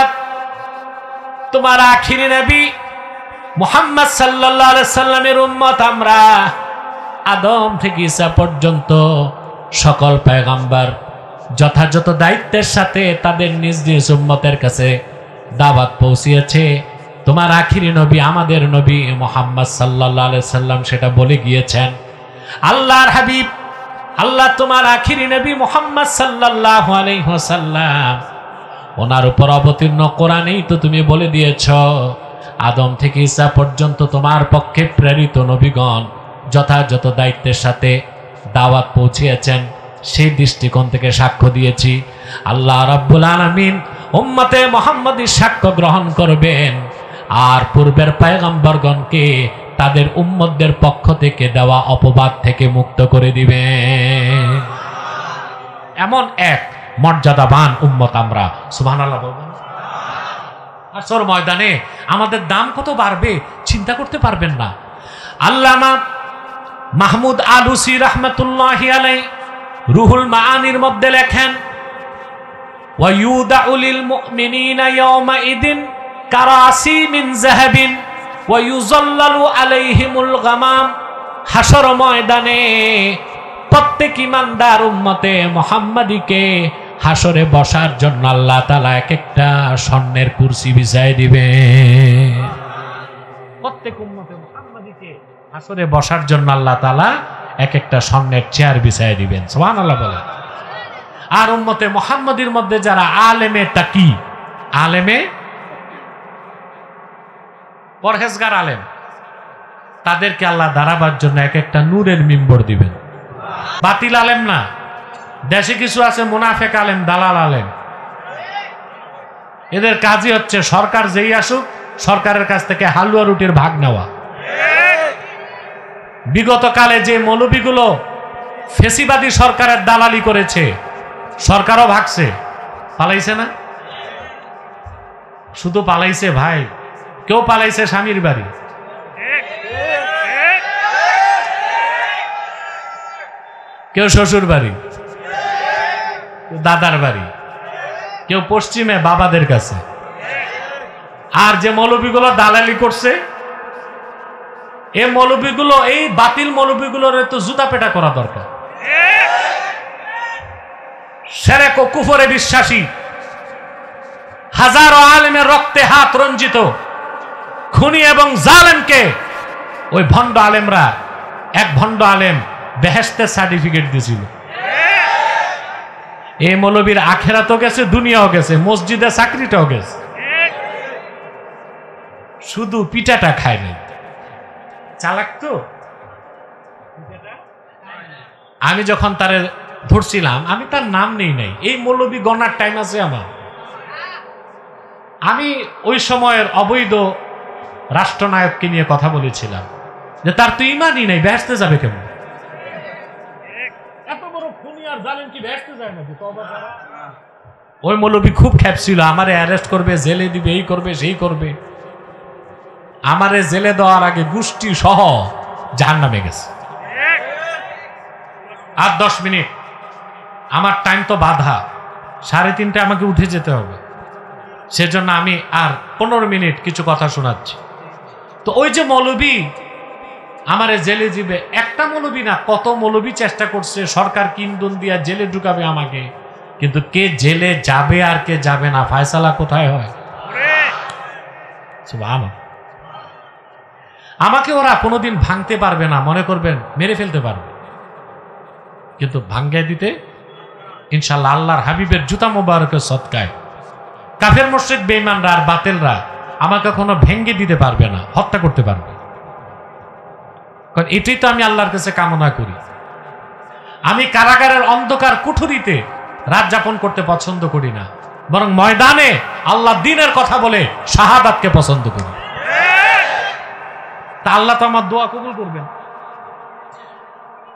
তোমার আখিরি নবী মুহাম্মদ সাল্লাল্লাহু আলাইহি সাল্লামের উম্মত আমরা, আদম থেকে ঈসা পর্যন্ত সকল পয়গম্বর যথাযথ দায়িত্বের সাথে তাদের নিজ নিজ উম্মতের কাছে দাওয়াত পৌঁছিয়েছে। তোমার আখিরি নবী আমাদের নবী মুহাম্মদ সাল্লাল্লাহু আলাইহি সাল্লাম সেটা বলে গিয়েছেন। আল্লাহর হাবিব আল্লাহ তোমার আখিরি নবী মুহাম্মদ সাল্লাল্লাহু আলাইহি ওয়াসাল্লাম ওনার উপর অবতীর্ণ কোরআনেই তো তুমি বলে দিয়েছ আদম থেকে ঈসা পর্যন্ত তোমার পক্ষে প্রেরিত নবীগণ যথাযথ দায়িত্বের সাথে দাওয়াত পৌঁছিয়েছেন। সেই দৃষ্টিকোণ থেকে সাক্ষ্য দিয়েছি। আল্লাহ রাব্বুল আলামিন উম্মতে মুহাম্মাদির সাক্ষ্য গ্রহণ করবেন আর পূর্বের পয়গম্বরগণকে তাদের উম্মতদের পক্ষ থেকে দেওয়া অপবাদ থেকে মুক্ত করে দিবেন। এমন এক মর্যাদাবান উম্মত আমরা। সুবহানাল্লাহ বলবেন। হাসর ময়দানে আমাদের দাম কত বাড়বে চিন্তা করতে পারবেন না। আল্লামা মাহমুদ আলুসি রাহমাতুল্লাহি আলাইহি রুহুল মাআনির মধ্যে লেখেন, ওয়ায়ুদাউ লিল মুমিনিনা ইয়াওমাইদিন কারাসি মিন যাহাবিন ওয়ায়ুযাল্লালু আলাইহিমুল গামাম। হাসর ময়দানে প্রত্যেক ইমানদার উম্মতে মুহাম্মাদীকে হাসরে বসার জন্য আল্লাহ তাআলা এক একটা স্বর্ণের কুরসি বিছায় দিবে। প্রত্যেক উম্মতে মুহাম্মাদীকে হাসরে বসার জন্য আল্লাহ তাআলা এক একটা স্বর্ণের চেয়ার বিছায় দিবেন। সুবহানাল্লাহ বলেন। আর উম্মতে মুহাম্মাদীর মধ্যে যারা আলেমে তাকি, আলেমে পরহেজগার আলেম, তাদেরকে আল্লাহ দাঁড়াবার জন্য এক একটা নূরের মিম্বর দিবেন। বাতিল আলেম না, দেশে কিছু আছে মুনাফেক আলেম, দালাল আলেম, এদের কাজই হচ্ছে সরকার যেই আসুক সরকারের কাছ থেকে হালুয়া রুটির ভাগ নেওয়া। বিগত কালে যে মৌলবীগুলো ফেসিবাদী সরকারের দালালি করেছে, সরকারও ভাগছে, পালাইছে না? শুধু পালাইছে ভাই, কেউ পালাইছে স্বামীর বাড়ি, কেউ শ্বশুর বাড়ি, দাদার বাড়ি, কেউ পশ্চিমে বাবাদের কাছে। আর যে মৌলবীগুলো দালালি করছে, এই মৌলবীগুলো, এই বাতিল মৌলবীগুলোর তো জুতা পেটা করা দরকার। শিরক ও কুফরে বিশ্বাসী, হাজারো আলেমের রক্তে হাত রঞ্জিত খুনি এবং জালেমকে ওই ভণ্ড আলেমরা, এক ভণ্ড আলেম বেহেশতের সার্টিফিকেট দিয়েছিল। এই মৌলবীর আখেরাতও গেছে, দুনিয়াও গেছে, মসজিদে চাকরিটাও গেছে, শুধু পিঠাটা খায় নাই। চালাক তো। আমি যখন তারে ধরছিলাম, আমি তার নাম নেই নাই, এই মৌলবী গণার টাইম আছে আমার। আমি ওই সময়ের অবৈধ রাষ্ট্রনায়ককে নিয়ে কথা বলেছিলাম যে তার তো ইমানই নেই, বেহেশতে যাবে কেমন? এত বড় খুনি আর জালেম কি বেহেশতে যায় নাকি? ওই মৌলবী খুব খেপছিল, আমারে অ্যারেস্ট করবে, জেলে দিবে, এই করবে, সেই করবে। আমারে জেলে দেওয়ার আগে গোষ্ঠী সহ জাহান্নামে গেছে। আর 10 মিনিট, আমার টাইম তো বাধা, 3:30 আমাকে উঠে যেতে হবে, সেজন্য আমি আর 15 মিনিট কিছু কথা শোনাচ্ছি। তো ওই যে মৌলবী আমারে জেলে দিবে, একটা মৌলবী না, কত মৌলবী চেষ্টা করছে সরকার কিন্দুন দিয়া জেলে ঢুকাবে আমাকে, কিন্তু কে জেলে যাবে আর কে যাবে না ফয়সালা কোথায় হয়? সুবহানাল্লাহ। আমাকে ওরা কোনোদিন ভাঙতে পারবে না, মনে করবেন মেরে ফেলতে পারবে, কিন্তু ভাঙ্গায় দিতে ইনশাআল্লাহ আল্লাহর হাবিবের জুতা মোবারকের সদকায় কাফের মুশরিক বেঈমানরা আর বাতিলরা আমাকে কোনো ভেঙ্গে দিতে পারবে না, হত্যা করতে পারবে। কারণ এটাই তো আমি আল্লাহর কাছে কামনা করি। আমি কারাগারের অন্ধকার কুঠুরিতে রাত যাপন করতে পছন্দ করি না, বরং ময়দানে আল্লাহ দ্বীনের কথা বলে শাহাদাতকে পছন্দ করি। তা আল্লাহ তো আমার দোয়া কবুল করবেন।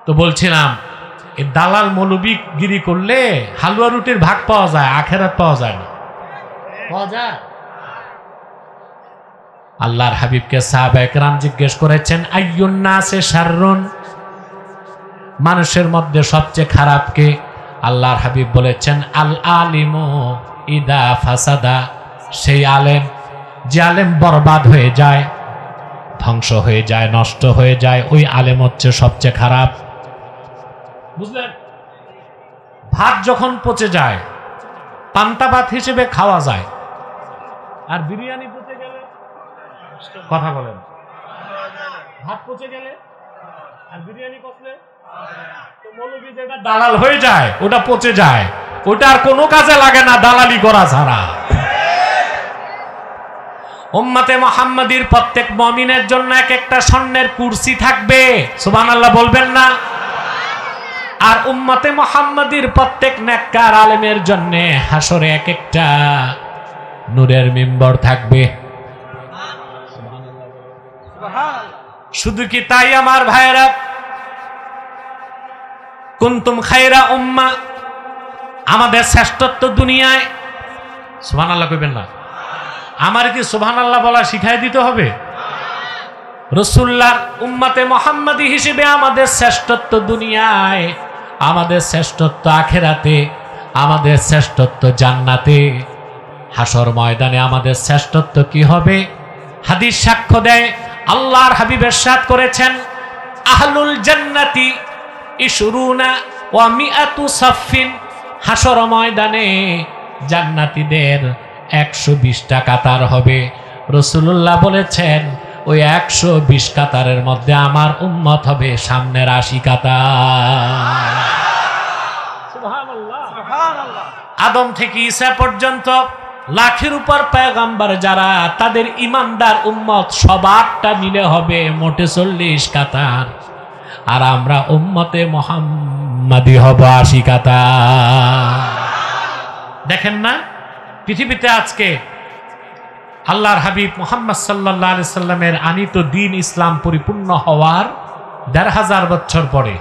তো বলছিলাম, এই দালাল মৌলবী গিরি করলে হালুয়া রুটির ভাগ পাওয়া যায়, আখেরাত পাওয়া যায় না। পাওয়া যায়? আল্লাহর হাবিবকে সাহাবায়ে কেরাম জিজ্ঞেস করেছেন, আইয়ুন নাসে শাররুন, মানুষের মধ্যে সবচেয়ে খারাপ কে? আল্লাহর হাবিব বলেছেন, আল আলিমু ইদা ফাসাদা, সেই আলেম যে আলেম বরবাদ হয়ে যায়, ধ্বংস হয়ে যায়, নষ্ট হয়ে যায়, ওই আলেম হচ্ছে সবচেয়ে খারাপ। বুঝলেন? ভাত যখন পচে যায় পান্তা ভাত হিসেবে খাওয়া যায়, আর বিরিয়ানি পচে গেলে, কথা বলেন, ভাত পচে গেলে আর বিরিয়ানি পচলে, তো মৌলবী যেটা দালাল হয়ে যায় ওটা পচে যায়, ওটা আর কোনো কাজে লাগে না দালালি করা ছাড়া। উম্মতে মুহাম্মাদীর প্রত্যেক মুমিনের জন্য এক একটা স্বর্ণের কুরসি থাকবে, সুবহানাল্লাহ বলবেন না? আর উম্মতে মুহাম্মাদীর প্রত্যেক নেককার আলেমের জন্য হাসরে এক একটা নূরের মিম্বর থাকবে। শুধু কি তাই আমার ভাইরা, কুনতুম খায়রা উম্মাহ, আমাদের শ্রেষ্ঠত্ব দুনিয়ায়, সুবহানাল্লাহ কইবেন না? আমার কি সুবহানাল্লাহ বলা শিখাই দিতে হবে? রাসূলুল্লাহর উম্মতে মুহাম্মাদি হিসেবে আমাদের শ্রেষ্ঠত্ব দুনিয়ায়, আমাদের শ্রেষ্ঠত্ব আখিরাতে, আমাদের শ্রেষ্ঠত্ব জান্নাতে, হাসর ময়দানে আমাদের শ্রেষ্ঠত্ব কি হবে? হাদিস সাক্ষ্য দেয়, আল্লাহর হাবিব ইরশাদ করেছেন, আহলুল জান্নাতি ইশরুনা ওয়া মিআতু সাফিন, হাসর ময়দানে জান্নাতীদের 120টা কাতার হবে। রাসূলুল্লাহ বলেছেন ওই 120 কাতারের মধ্যে আমার উম্মত হবে সামনের 80 কাতার। সুবহানাল্লাহ। আদম থেকে ঈসা পর্যন্ত লাখের উপর পয়গম্বর যারা, তাদের ইমানদার উম্মত সবারটা মিলে হবে মোটে 40 কাতার, আর আমরা উম্মতে মুহাম্মাদি হব 80 কাতার। দেখেন না, পৃথিবীতে আজকে আল্লাহর হাবিব মুহাম্মদ সাল্লাল্লাহু আলাইহি সাল্লামের আনিত দ্বীন ইসলাম পরিপূর্ণ হওয়ার ১৫০০ বছর পরে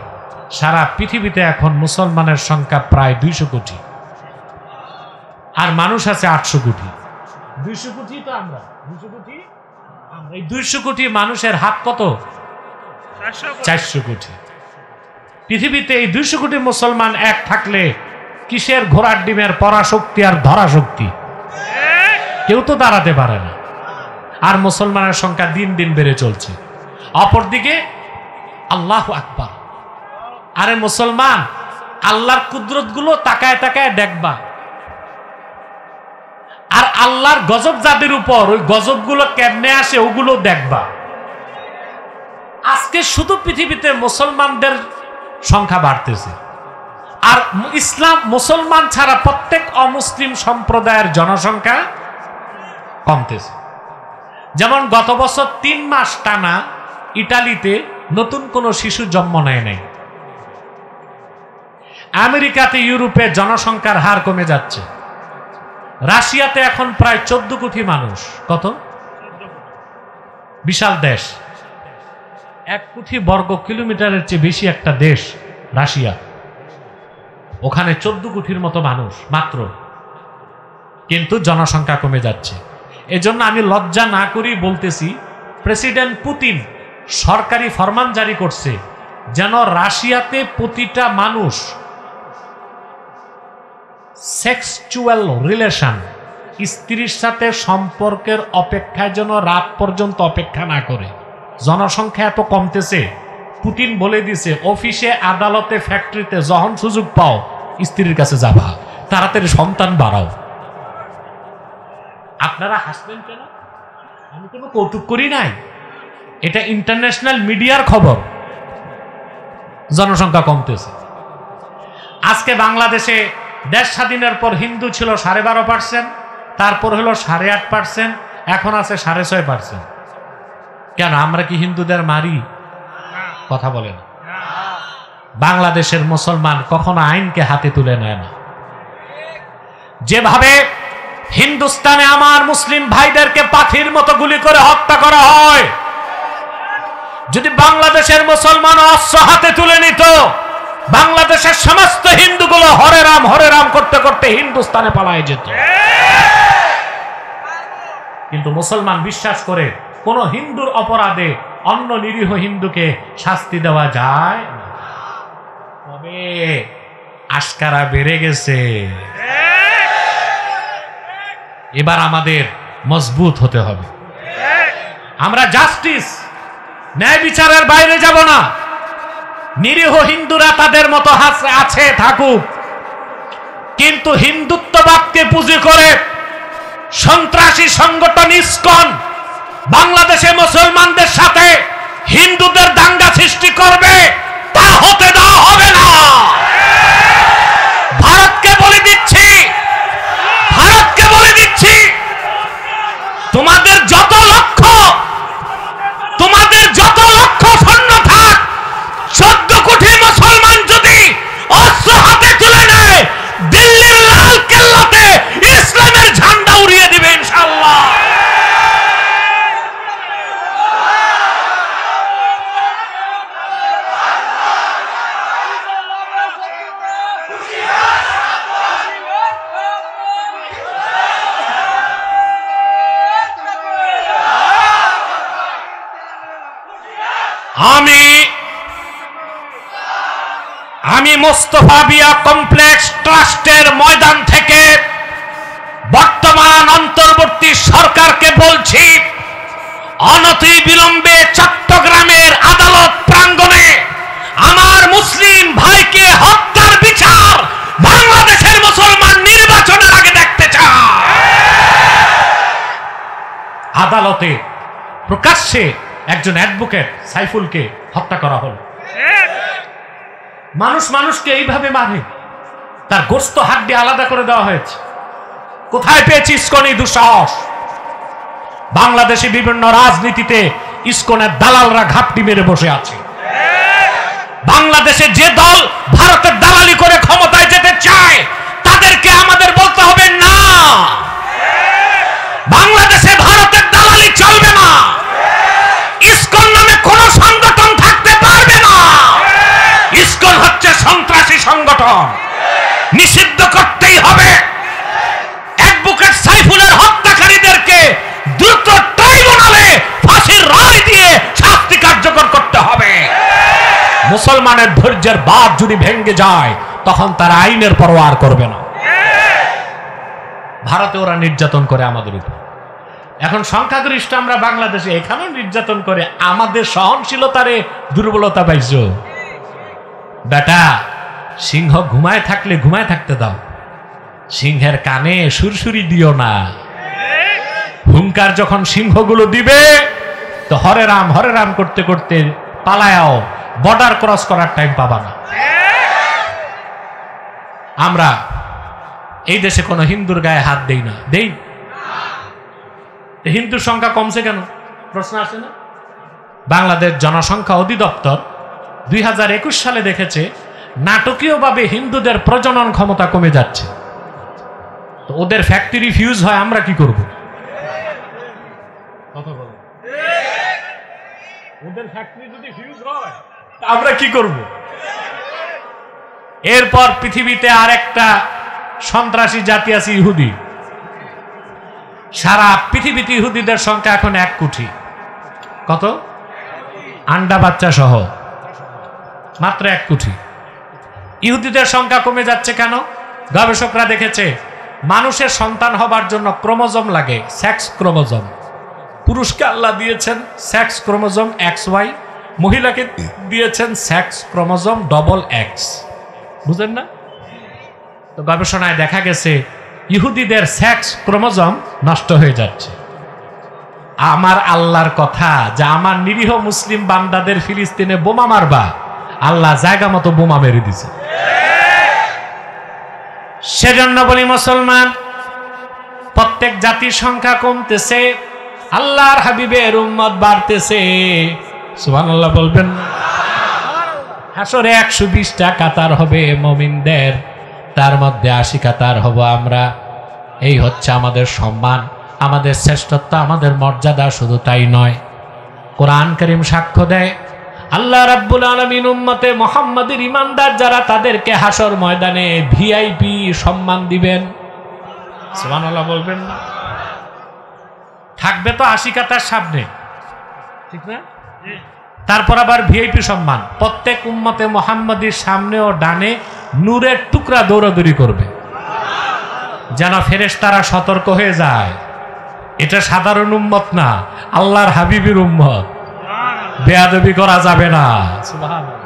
সারা পৃথিবীতে এখন মুসলমানের সংখ্যা প্রায় 200 কোটি, আর মানুষ আছে 800 কোটি। 200 কোটি তো আমরা, 200 কোটি, এই 200 কোটি মানুষের হাত কত? 400 কোটি। পৃথিবীতে এই 200 কোটি মুসলমান এক থাকলে কিসের ঘোড়ার ডিমের পরাশক্তি আর ধরা শক্তি? কেউ তো দাঁড়াতে পারে না। আর মুসলমানের সংখ্যা দিন দিন বেড়ে চলছে। অপরদিকে আল্লাহু আকবার, আরে মুসলমান, আল্লাহর কুদরত গুলো তাকায় তাকায় দেখবা, আর আল্লাহর গজব যাদের উপর, ওই গজব গুলো কেমনে আসে ওগুলো দেখবা। আজকে শুধু পৃথিবীতে মুসলমানদের সংখ্যা বাড়তেছে, আর ইসলাম মুসলমান ছাড়া প্রত্যেক অমুসলিম সম্প্রদায়ের জনসংখ্যা কমতেছে। যেমন গত বছর 3 মাস টানা ইটালিতে নতুন কোনো শিশু জন্ম নেয় নাই। আমেরিকাতে, ইউরোপে জনসংখ্যার হার কমে যাচ্ছে। রাশিয়াতে এখন প্রায় 14 কোটি মানুষ। কত? বিশাল দেশ, 1 কোটি বর্গ কিলোমিটারের চেয়ে বেশি একটা দেশ রাশিয়া। ওখানে 14 কোটির মতো মানুষ মাত্র, কিন্তু জনসংখ্যা কমে যাচ্ছে। এজন্য আমি লজ্জা না করেই বলতেছি, প্রেসিডেন্ট পুতিন সরকারি ফরমান জারি করছে যেন রাশিয়াতে প্রতিটা মানুষ সেক্সুয়াল রিলেশন, স্ত্রীর সাথে সম্পর্কের অপেক্ষায় যেন রাত পর্যন্ত অপেক্ষা না করে। জনসংখ্যা এত কমতেছে, পুতিন বলে দিছে অফিসে, আদালতে, ফ্যাক্টরিতে যখন সুযোগ পাও স্ত্রীর কাছে যাবা, তাড়াতাড়ি সন্তান বাড়াও। আপনারা হাসবেন কেন? আমি কোনো কৌতুক করি নাই, এটা ইন্টারন্যাশনাল মিডিয়ার খবর। জনসংখ্যা কমতেছে। আজকে বাংলাদেশে দেশ স্বাধীনের পর হিন্দু ছিল 12.5%, তারপর হলো 8.5%, এখন আছে 6.5%। কেন? আমরা কি হিন্দুদের মারি? কথা বলেন। বাংলাদেশের মুসলমান কখনো আইনকে হাতে তুলে নেয় না। যেভাবে হিন্দুস্তানে আমার মুসলিম ভাইদেরকে পাখির মতো গুলি করে হত্যা করা হয়, যদি বাংলাদেশের মুসলমান অস্ত্র হাতে তুলে নিত, বাংলাদেশের সমস্ত হিন্দুগুলো হরে রাম করতে করতে হিন্দুস্তানে পালায় যেত। কিন্তু মুসলমান বিশ্বাস করে কোন হিন্দুর অপরাধে অন্য নিরীহ হিন্দুকে শাস্তি দেওয়া যায় না। তবে আশকারা বেড়ে গেছে। এবার আমাদের মজবুত হতে হবে। আমরা জাস্টিস, ন্যায় বিচারের বাইরে যাব না। নিরীহ হিন্দুরা তাদের মতো আছে থাকুক, কিন্তু হিন্দুত্ববাদকে পুঁজি করে সন্ত্রাসী সংগঠন ইসকন বাংলাদেশে মুসলমানদের সাথে হিন্দুদের দাঙ্গা সৃষ্টি করবে, তা হতে দেওয়া হবে না। ভারতকে বলে দিচ্ছি, তোমাদের যত লক্ষ সৈন্য থাক, 14 কোটি মুসলমান যদি অস্ত্র হাতে তুলে নেয়, দিল্লির লাল কেল্লাতে ইসলামের ঝান্ডা উড়িয়ে দিবে ইনশাআল্লাহ। আমি মোস্তফা বিয়া কমপ্লেক্স ট্রাস্টের ময়দান থেকে বর্তমান অন্তর্বর্তী সরকারকে বলছি, অনতিবিলম্বে চট্টগ্রামের আদালত প্রাঙ্গণে আমার মুসলিম ভাইকে হত্যার বিচার বাংলাদেশের মুসলমান নির্বাচনের আগে দেখতে চায়। আদালতে প্রকাশ্যে একজন অ্যাডভোকেট সাইফুলকে হত্যা করা হলো। মানুষ মানুষকে এইভাবে মারে, তার গোস্ত হাড্ডি আলাদা করে দেওয়া হয়েছে। কোথায় পেয়েছি ইসকনের দুঃসাহস? বাংলাদেশে বিভিন্ন রাজনীতিতে ইসকনের দালালরা ঘাপটি মেরে বসে আছে। বাংলাদেশে যে দল ভারতের দালালি করে ক্ষমতায় যেতে চায় তাদেরকে আমাদের বলতে হবে না, বাংলাদেশে ভারতের দালালি চলবে না, ইসকন নামে কোন সংগঠন থাকতে পারবে না। ইসকন হচ্ছে সন্ত্রাসী সংগঠন, নিষিদ্ধ করতেই হবে। অ্যাডভোকেট সাইফুলের হত্যাকারীদেরকে দ্রুত ট্রাইব্যুনালে ফাঁসির রায় দিয়ে শাস্তি কার্যকর করতে হবে। মুসলমানের ধৈর্যের বাঁধ যদি ভেঙে যায় তখন তারা আইনের পরোয়া করবে না। ভারতে ওরা নির্যাতন করে আমাদের উপর, এখন সংখ্যাগরিষ্ঠ আমরা বাংলাদেশে, এখানেও নির্যাতন করে। আমাদের সহনশীলতারে দুর্বলতা পাইছ বেটা। সিংহ ঘুমায় থাকলে ঘুমায় থাকতে দাও, সিংহের কানে সুরসুরি দিও না। হুঙ্কার যখন সিংহগুলো দিবে তো হরে রাম করতে করতে পালায়াও, বর্ডার ক্রস করার টাইম পাবা না। আমরা এই দেশে কোনো হিন্দুর গায়ে হাত দেই না, দেই। হিন্দুর সংখ্যা কমছে কেন প্রশ্ন আসে না? বাংলাদেশ জনসংখ্যা অধিদপ্তর 2021 সালে দেখেছে নাটকীয়ভাবে হিন্দুদের প্রজনন ক্ষমতা কমে যাচ্ছে। তো ওদের ফ্যাক্টরি ফিউজ হয়, আমরা কি করব? ওদের ফ্যাক্টরি যদি ফিউজ হয় আমরা কি করব? এরপর পৃথিবীতে আরেকটা সন্ত্রাসী জাতি আছে, ইহুদি। সারা পৃথিবীতে ইহুদিদের সংখ্যা এখন 1 কোটি। কত? আন্ডা বাচ্চা সহ মাত্র 1 কোটি। ইহুদিদের সংখ্যা কমে যাচ্ছে কেন? গবেষকরা দেখেছে মানুষের সন্তান হবার জন্য ক্রোমোজোম লাগে, সেক্স ক্রোমোজোম। পুরুষকে আল্লাহ দিয়েছেন সেক্স ক্রোমোজোম XY, মহিলাকে দিয়েছেন সেক্স ক্রোমোজোম XX। বুঝেন না? তো গবেষণায় দেখা গেছে ইহুদিদের সেক্স ক্রোমোজোম নষ্ট হয়ে যাচ্ছে। আমার আল্লাহর কথা যে আমার নিরীহ মুসলিম বান্দাদের ফিলিস্তিনে বোমা মারবা, আল্লাহ জায়গা মতো বোমা মেরে দিছে। সেজন্য বলি মুসলমান, প্রত্যেক জাতির সংখ্যা কমতেছে, আল্লাহর হাবিবের উম্মত বাড়তেছে। সুবহানাল্লাহ বলবেন। হাসরে 120টা কাতার হবে মুমিনদের, তার মধ্যে 80 কাতার হব আমরা। এই হচ্ছে আমাদের সম্মান, আমাদের শ্রেষ্ঠত্ব, আমাদের মর্যাদা। শুধু তাই নয়, কোরআন কারীম সাক্ষ্য দেয় আল্লাহ রাব্বুল আলামিন উম্মতে মুহাম্মাদের ঈমানদার যারা, তাদেরকে হাসর ময়দানে VIP সম্মান দিবেন। সুবহানাল্লাহ বলবেন না? থাকবে তো 80 কাতার সামনে, ঠিক না? তারপর আবার VIP সম্মান। প্রত্যেক উম্মতে মুহাম্মাদির সামনে ও ডানে নূরের টুকরা দৌড়াদৌড়ি করবে, যেন ফেরেশতারা সতর্ক হয়ে যায় এটা সাধারণ উম্মত না, আল্লাহর হাবিবের উম্মত, বেয়াদবি করা যাবে না। সুবহানাল্লাহ।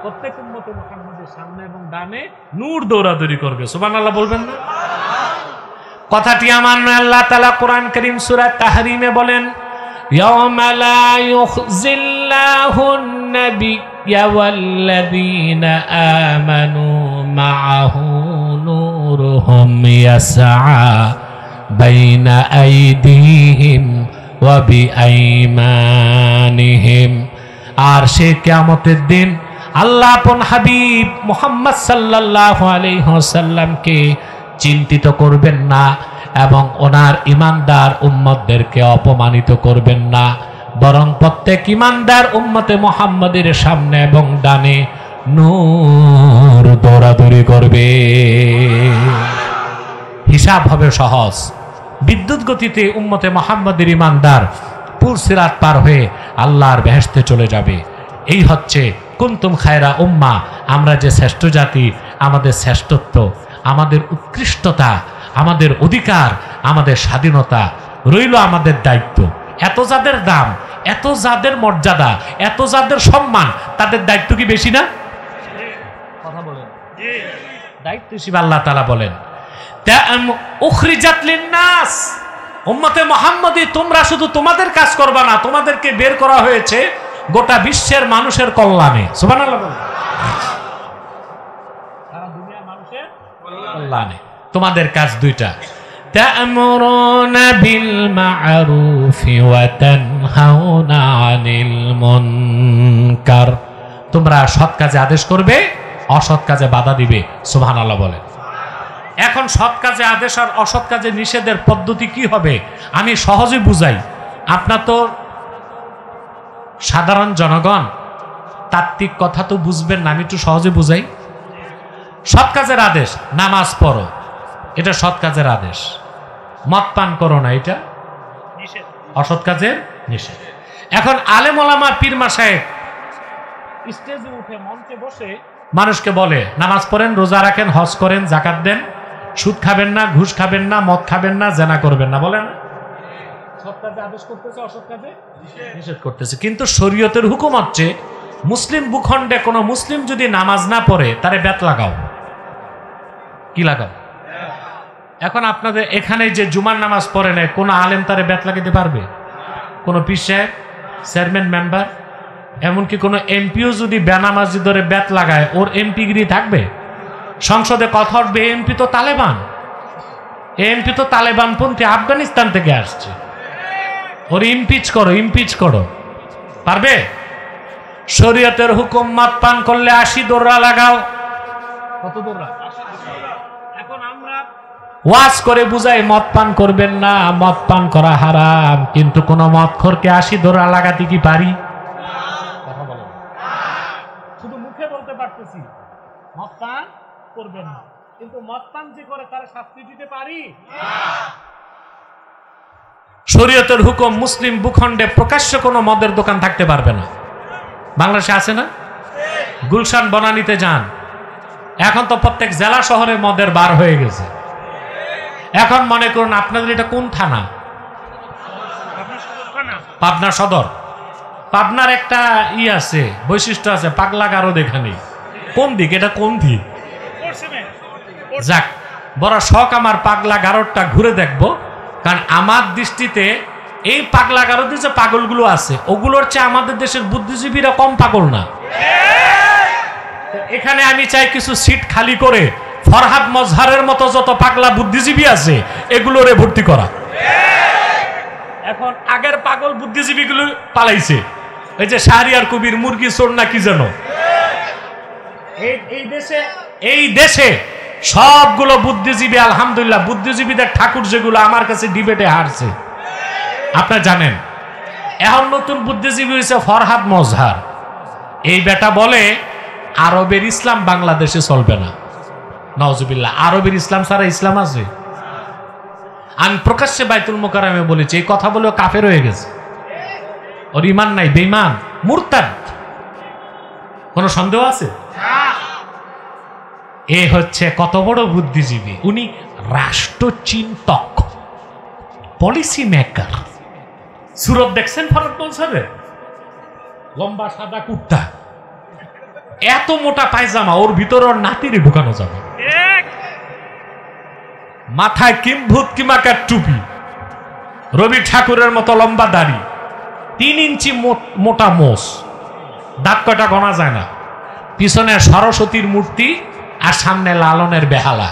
প্রত্যেক উম্মতে মুহাম্মাদের সামনে এবং ডানে নূর দৌড়াদৌড়ি করবে। সুবহানাল্লাহ বলবেন না? কথাটি আমার নয়, আল্লাহ তাআলা কোরআন কারীম সূরা তাহরিমে বলেন, ইয়াওমা লা ইউখজিল্লাহুন নাবিয়্যা ওয়াল্লাযীনা আমানু মাআহু নূরুহুম ইয়াসআ বাইনা আইদিহিম ওয়া বিআইমানিহিম। আর সে কিয়ামতের দিন আল্লাহ আপন হাবিব মুহাম্মদ সাল্লাল্লাহু আলাইহি ওয়াসাল্লামকে চিন্তিত করবেন না এবং ওনার ঈমানদার উম্মতদেরকে অপমানিত করবেন না, বরং প্রত্যেক ঈমানদার উম্মতে মুহাম্মাদের সামনে এবং ডানে নূর দৌড়াদৌড়ি করবে। হিসাব হবে সহজ। বিদ্যুৎ গতিতে উম্মতে মুহাম্মাদের ঈমানদার পুর সিরাত পার হয়ে আল্লাহর বেহেশতে চলে যাবে। এই হচ্ছে কুনতুম খায়রা উম্মা, আমরা যে শ্রেষ্ঠ জাতি, আমাদের শ্রেষ্ঠত্ব, আমাদের উৎকৃষ্টতা, আমাদের অধিকার, আমাদের স্বাধীনতা রইল আমাদের দায়িত্ব। এত যাদের দাম, এত যাদের মর্যাদা, এত যাদের সম্মান, তাদের দায়িত্ব কি বেশি না? কথা বলেন, দায়িত্ব হিসেবে আল্লাহ তাআলা বলেন উখরিজাত লিন-নাস, উম্মতে মুহাম্মদী তোমরা শুধু তোমাদের কাজ করবা না, তোমাদেরকে বের করা হয়েছে গোটা বিশ্বের মানুষের কল্যাণে। সুবহানাল্লাহ বলেন, সারা দুনিয়ার মানুষের কল্যাণে। তোমাদের কাজ দুইটা, তা'মুরুনা বিল মা'রুফি ওয়া তানহাউনা আনিল মুনকার, তোমরা সৎ কাজে আদেশ করবে, অসৎ কাজে বাধা দিবে। সুবহানাল্লাহ বলেন। এখন সৎ কাজে আদেশ আর অসৎ কাজে নিষেধের পদ্ধতি কি হবে আমি সহজে বুঝাই। আপনার তো সাধারণ জনগণ তাত্ত্বিক কথা তো বুঝবেন না, আমি একটু সহজে বুঝাই। সৎ কাজের আদেশ, নামাজ পড়ো, এটা সৎ কাজের আদেশ। মদ পান করো না, এটা নিষেধ, অসৎ কাজের নিষেধ। এখন আলেম ওলামা পীর মাশায়েখ স্টেজে উঠে মঞ্চে বসে মানুষকে বলে নামাজ পড়েন, রোজা রাখেন, হজ করেন, যাকাত দেন, সুদ খাবেন না, ঘুষ খাবেন না, মদ খাবেন না, জেনা করবেন না, বলেন সৎ কাজে আদেশ করতেছে, অসৎ কাজে নিষেধ করতেছে। কিন্তু শরীয়তের হুকুম হচ্ছে মুসলিম ভূখণ্ডে কোনো মুসলিম যদি নামাজ না পড়ে তারে বেত লাগাও। কি লাগাও? এখন আপনাদের এখানে যে জুমার নামাজ পড়ে নেয়, কোন আলেম তারে বেত লাগাতে পারবে? কোন পীর সাহেব, চেয়ারম্যান, মেম্বার, এমনকি কোন এমপিও যদি বেনামাজি ধরে বেত লাগায়, ওর এমপিগিরি থাকবে? সংসদে কথা উঠবে, এমপি তো তালেবান, এমপি তো তালেবানপন্থী, আফগানিস্তান থেকে আসছে, ওর ইমপিচ করো, ইমপিচ করো, পারবে? শরীয়তের হুকুম মদ পান করলে 80 দৌড়া লাগাও। কত দৌড়া? এখন আমরা ওয়াজ করে বুঝাই মদ পান করবেন না, মদ পান করা হারাম, কিন্তু কোন মদখোরকে 80 দৌড়া লাগাতে কি পারি? কথা বলেন, শুধু মুখে বলতে পারতেছি মদ পান করবেন না, কিন্তু মদ পান যে করে তার শাস্তি দিতে পারি? শরীয়তের হুকুম মুসলিম ভূখণ্ডে প্রকাশ্য কোনো মদের দোকান থাকতে পারবে না। বাংলাদেশে আছে না? গুলশান বনানীতে যান, এখন তো প্রত্যেক জেলা শহরে মদের বার হয়ে গেছে। এখন মনে করুন আপনাদের এটা কোন থানা? পাবনা সদর। পাবনার একটা আছে, বৈশিষ্ট্য আছে, পাগলা গারদ। এখানে কোন দিক? এটা কোন দিক? যাক, বড় শখ আমার পাগলা গারদটা ঘুরে দেখবো, কারণ আমার দৃষ্টিতে এই পাগলা গারদে যে পাগলগুলো আছে ওগুলোর চেয়ে আমাদের দেশের বুদ্ধিজীবীরা কম পাগল না। এখানে আমি চাই কিছু সিট খালি করে ফরহাদ মজহারের মতো যত পাগলা বুদ্ধিজীবী আছে এগুলোরে ভর্তি করা। এখন আগের পাগল বুদ্ধিজীবীগুলো পালাইছে, এই যে শাহরিয়ার কবির, মুরগি চোর না কি যেন। এই দেশে সবগুলো বুদ্ধিজীবী, আলহামদুলিল্লাহ, বুদ্ধিজীবীদের ঠাকুর যেগুলো আমার কাছে ডিবেটে হারছে আপনারা জানেন। এখন নতুন বুদ্ধিজীবী হয়েছে ফরহাদ মজহার। এই বেটা বলে আরবের ইসলাম বাংলাদেশে চলবে না। নাউজুবিল্লাহ, আরবের ইসলাম ছাড়া ইসলাম আছে? আমি প্রকাশ্যে বাইতুল মোকাররমে বলেছি, এই কথা বলেও কাফের হয়ে গেছে, ওর ইমান নাই, বেঈমান, মুরতাদ। কোনো সন্দেহ আছে? এ হচ্ছে কত বড় বুদ্ধিজীবী, উনি রাষ্ট্রচিন্তক, পলিসি মেকার। সুরত দেখছেন ফরহাদ মজহারের? লম্বা সাদা কুর্তা, এত মোটা পায়জামা, ওর ভিতরে ওর নাতিরে ঢুকানো যাবে। মাথায় কিম্ভূত কিমাকার টুপি, রবি ঠাকুরের মতো লম্বা দাড়ি, 3 ইঞ্চি মোটা মোষ, দাঁত কয়টা গোনা যায় না, পিছনে সরস্বতীর মূর্তি আর সামনে লালনের বেহালা।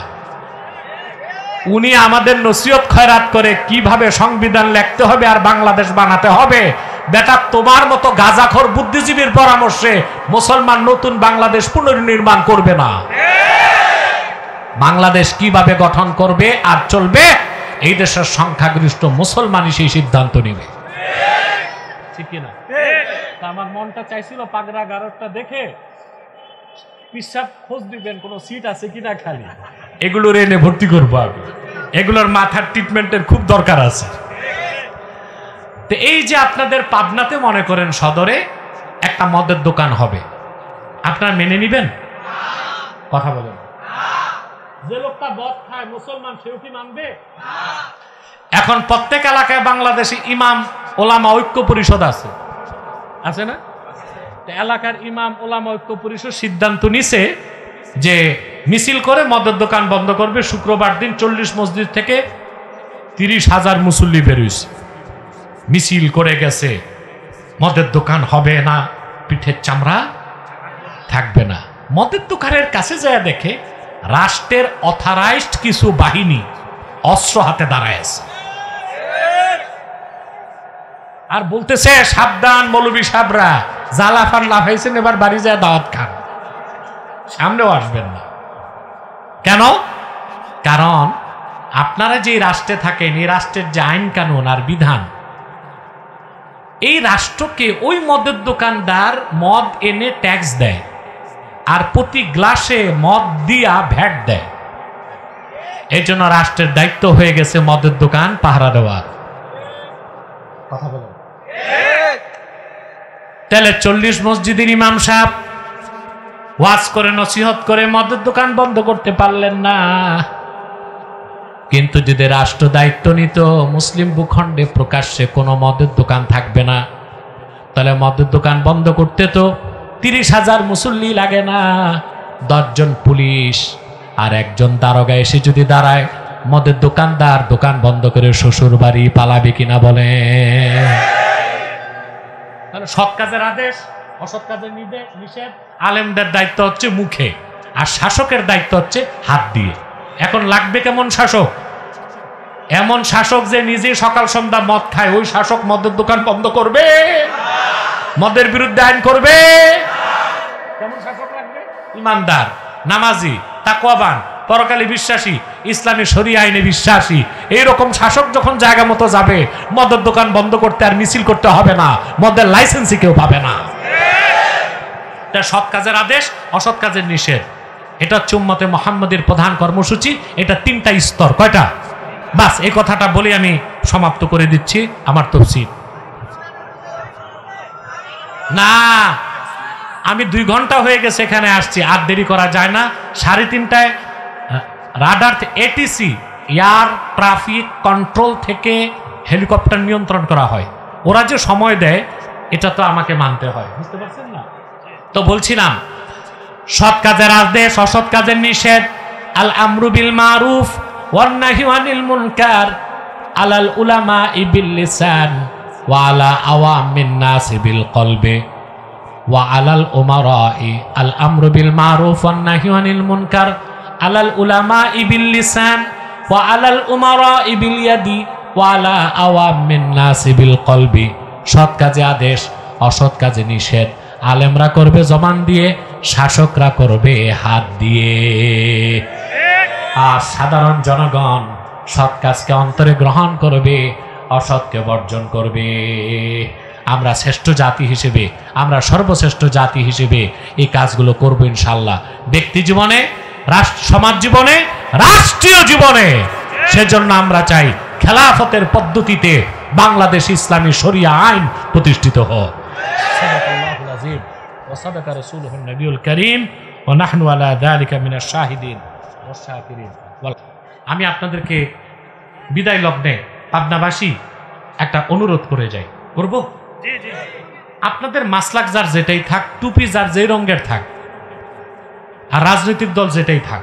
উনি আমাদের নসিহত খয়রাত করে কিভাবে সংবিধান লিখতে হবে আর বাংলাদেশ বানাতে হবে। বেটা, তোমার মতো গাঁজাখোর বুদ্ধিজীবীর পরামর্শে মুসলমান নতুন বাংলাদেশ পুনর্নির্মাণ করবে না। বাংলাদেশ কিভাবে গঠন করবে আর চলবে, এই দেশের সংখ্যাগরিষ্ঠ মুসলমানই সেই সিদ্ধান্ত নেবে। ঠিক কিনা? আমার মনটা চাইছিল পাগড়া গারদটা দেখে পিসাব খোঁজ দিবেন কোন সিট আছে কিনা খালি, এগুলোর এনে ভর্তি করবো আমি। এগুলোর মাথার ট্রিটমেন্টের খুব দরকার আছে। তো এই যে আপনাদের পাবনাতে মনে করেন সদরে একটা মদের দোকান হবে, আপনারা মেনে নিবেন? কথা বলেন। যে লোকটা মদ খায় মুসলমান, সেও কি মানবে? এখন প্রত্যেক এলাকায় বাংলাদেশে ইমাম ওলামা ঐক্য পরিষদ আছে না? এলাকার ইমাম ওলামা ঐক্য পরিষদ সিদ্ধান্ত নিছে যে মিছিল করে মদের দোকান বন্ধ করবে। শুক্রবার দিন 40 মসজিদ থেকে 30,000 মুসল্লি বেরোইছে, মিছিল করে গেছে। মদের দোকান হবে না, পিঠের চামড়া থাকবে না। মদের দোকানের কাছে যায় দেখে রাষ্ট্রের অথরাইজড কিছু বাহিনী অস্ত্র হাতে দাঁড়ায় আছে, আর বলতেছে সাবধান মৌলবী সাহেবরা, জালাফান লাফাইছেন, এবার বাড়ি যায় দাওয়াত খান, সামনেও আসবেন না। কেন? কারণ আপনারা যে রাষ্ট্রে থাকেন, এই রাষ্ট্রের যে আইন কানুন আর বিধান, এই রাষ্ট্রকে ওই মদের দোকানদার মদ এনে ট্যাক্স দেয়, আর প্রতি গ্লাসে মদ দিয়া ভ্যাট দেয়। এই জন্য রাষ্ট্রের দায়িত্ব হয়ে গেছে মদের দোকান পাহারা দেওয়ার। কথা বলেন। তাহলে 40 মসজিদের ইমাম সাহেব ওয়াজ করে নসিহত করে মদের দোকান বন্ধ করতে পারলেন না। কিন্তু যদি রাষ্ট্র দায়িত্ব নিত মুসলিম ভূখণ্ডে প্রকাশ্যে কোনো মদের দোকান থাকবে না, তাহলে মদের দোকান বন্ধ করতে তো 30,000 মুসল্লি লাগে না, 10 জন পুলিশ আর একজন দারোগা এসে যদি দাঁড়ায়, মদের দোকানদার দোকান বন্ধ করে শ্বশুর বাড়ি পালাবে কিনা বলে? সৎ কাজের আদেশ, অসৎ কাজের নিষেধ। আলেমদের দায়িত্ব হচ্ছে মুখে, আর শাসকের দায়িত্ব হচ্ছে হাত দিয়ে। এখন লাগবে কেমন শাসক? এমন শাসক যে নিজে সকাল সন্ধ্যা মদ খায়, ওই শাসক মদের দোকান বন্ধ করবে, মদের বিরুদ্ধে আইন করবে। কেমন শাসক লাগবে? ইমানদার, নামাজি, তাকওয়াবান, পরকালে বিশ্বাসী, ইসলামী শরিয়া আইনে বিশ্বাসী। এইরকম শাসক যখন জায়গা মতো যাবে, মদের দোকান বন্ধ করতে আর মিছিল করতে হবে না, মদের লাইসেন্সই কেউ পাবে না। সৎ কাজের আদেশ, অসৎ কাজের নিষেধ, এটা হচ্ছে উম্মতে মুহাম্মাদের প্রধান কর্মসূচি। এটা 3টা স্তর। কয়টা? বাস এই কথাটা বলে আমি সমাপ্ত করে দিচ্ছি আমার তফসির। না, আমি 2 ঘন্টা হয়ে গেছে এখানে আসছি, আর দেরি করা যায় না। 3:30টায় radar ATC air traffic control থেকে হেলিকপ্টার নিয়ন্ত্রণ করা হয়। ওরা যে সময় দেয়, এটা তো আমাকে মানতে হয়, বুঝতে পারছেন না? তো বলছিলাম, সৎ কাজের আদেশ, অসৎ কাজের নিষেধ, আল আমরু বিল মারুফ ওয়ান নাহয়ু আনিল মুনকার, আলাল উলামা বিল লিসান ওয়া আলা আওয়ামিন নাস বিল কলবি ওয়া আলাল উমারাই আল আমরু বিল মারুফ ওয়ান নাহয়ু আনিল মুনকার, আলাল উলামা বিল লিসান ওয়া আলাল উমারাই বিল ইয়াদি ওয়া আলা আওয়ামিন নাস বিল কলবি। সৎ কাজে আদেশ, অসৎ কাজে নিষেধ। আলেমরা করবে জবান দিয়ে, শাসকরা করবে হাত দিয়ে, আর সাধারণ জনগণ সৎ কাজকে অন্তরে গ্রহণ করবে, অসৎকে বর্জন করবে। আমরা শ্রেষ্ঠ জাতি হিসেবে, আমরা সর্বশ্রেষ্ঠ জাতি হিসেবে এই কাজগুলো করব ইনশাআল্লাহ, ব্যক্তি জীবনে, সমাজ জীবনে, রাষ্ট্রীয় জীবনে। সেজন্য আমরা চাই খেলাফতের পদ্ধতিতে বাংলাদেশ ইসলামী শরিয়া আইন প্রতিষ্ঠিত হোক। وصدق رسوله النبي الكريم ونحن على ذلك من الشاهدين والشاكرين। আমি আপনাদেরকে বিদায় লগ্নে পাবনাবাসী একটা অনুরোধ করে যাই, করব? আপনাদের মাসলাক যার যেটাই থাক, টুপি যার যেই রঙের থাক, আর রাজনৈতিক দল যেটাই থাক,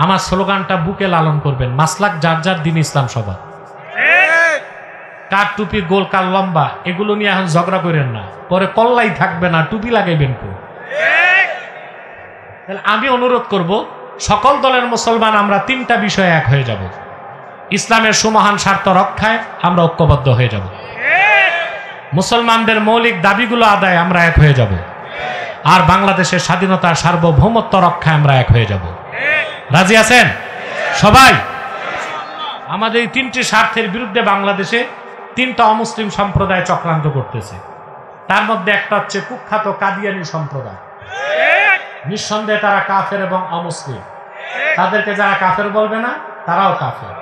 আমার স্লোগানটা বুকে লালন করবেন, মাসলাক যার যার, দিন ইসলাম সবার। কার টুপি গোল, কার লম্বা, এগুলো নিয়ে এখন ঝগড়া করেন না, পরে কল্লাই থাকবে না, টুপি লাগাইবেন তো। তাহলে আমি অনুরোধ করব, সকল দলের মুসলমান আমরা 3টা বিষয়ে এক হয়ে যাব। ইসলামের সুমহান স্বার্থ রক্ষায় আমরা ঐক্যবদ্ধ হয়ে যাব, মুসলমানদের মৌলিক দাবিগুলো আদায় আমরা এক হয়ে যাব, আর বাংলাদেশের স্বাধীনতা সার্বভৌমত্ব রক্ষায় আমরা এক হয়ে যাব। রাজি আছেন সবাই? আমাদের এই 3টি স্বার্থের বিরুদ্ধে বাংলাদেশে 3টা অমুসলিম সম্প্রদায় চক্রান্ত করতেছে। তার মধ্যে একটা হচ্ছে কুখ্যাত কাদিয়ানী সম্প্রদায়। নিঃসন্দেহে তারা কাফের এবং অমুসলিম। তাদেরকে যারা কাফের বলবে না, তারাও কাফের,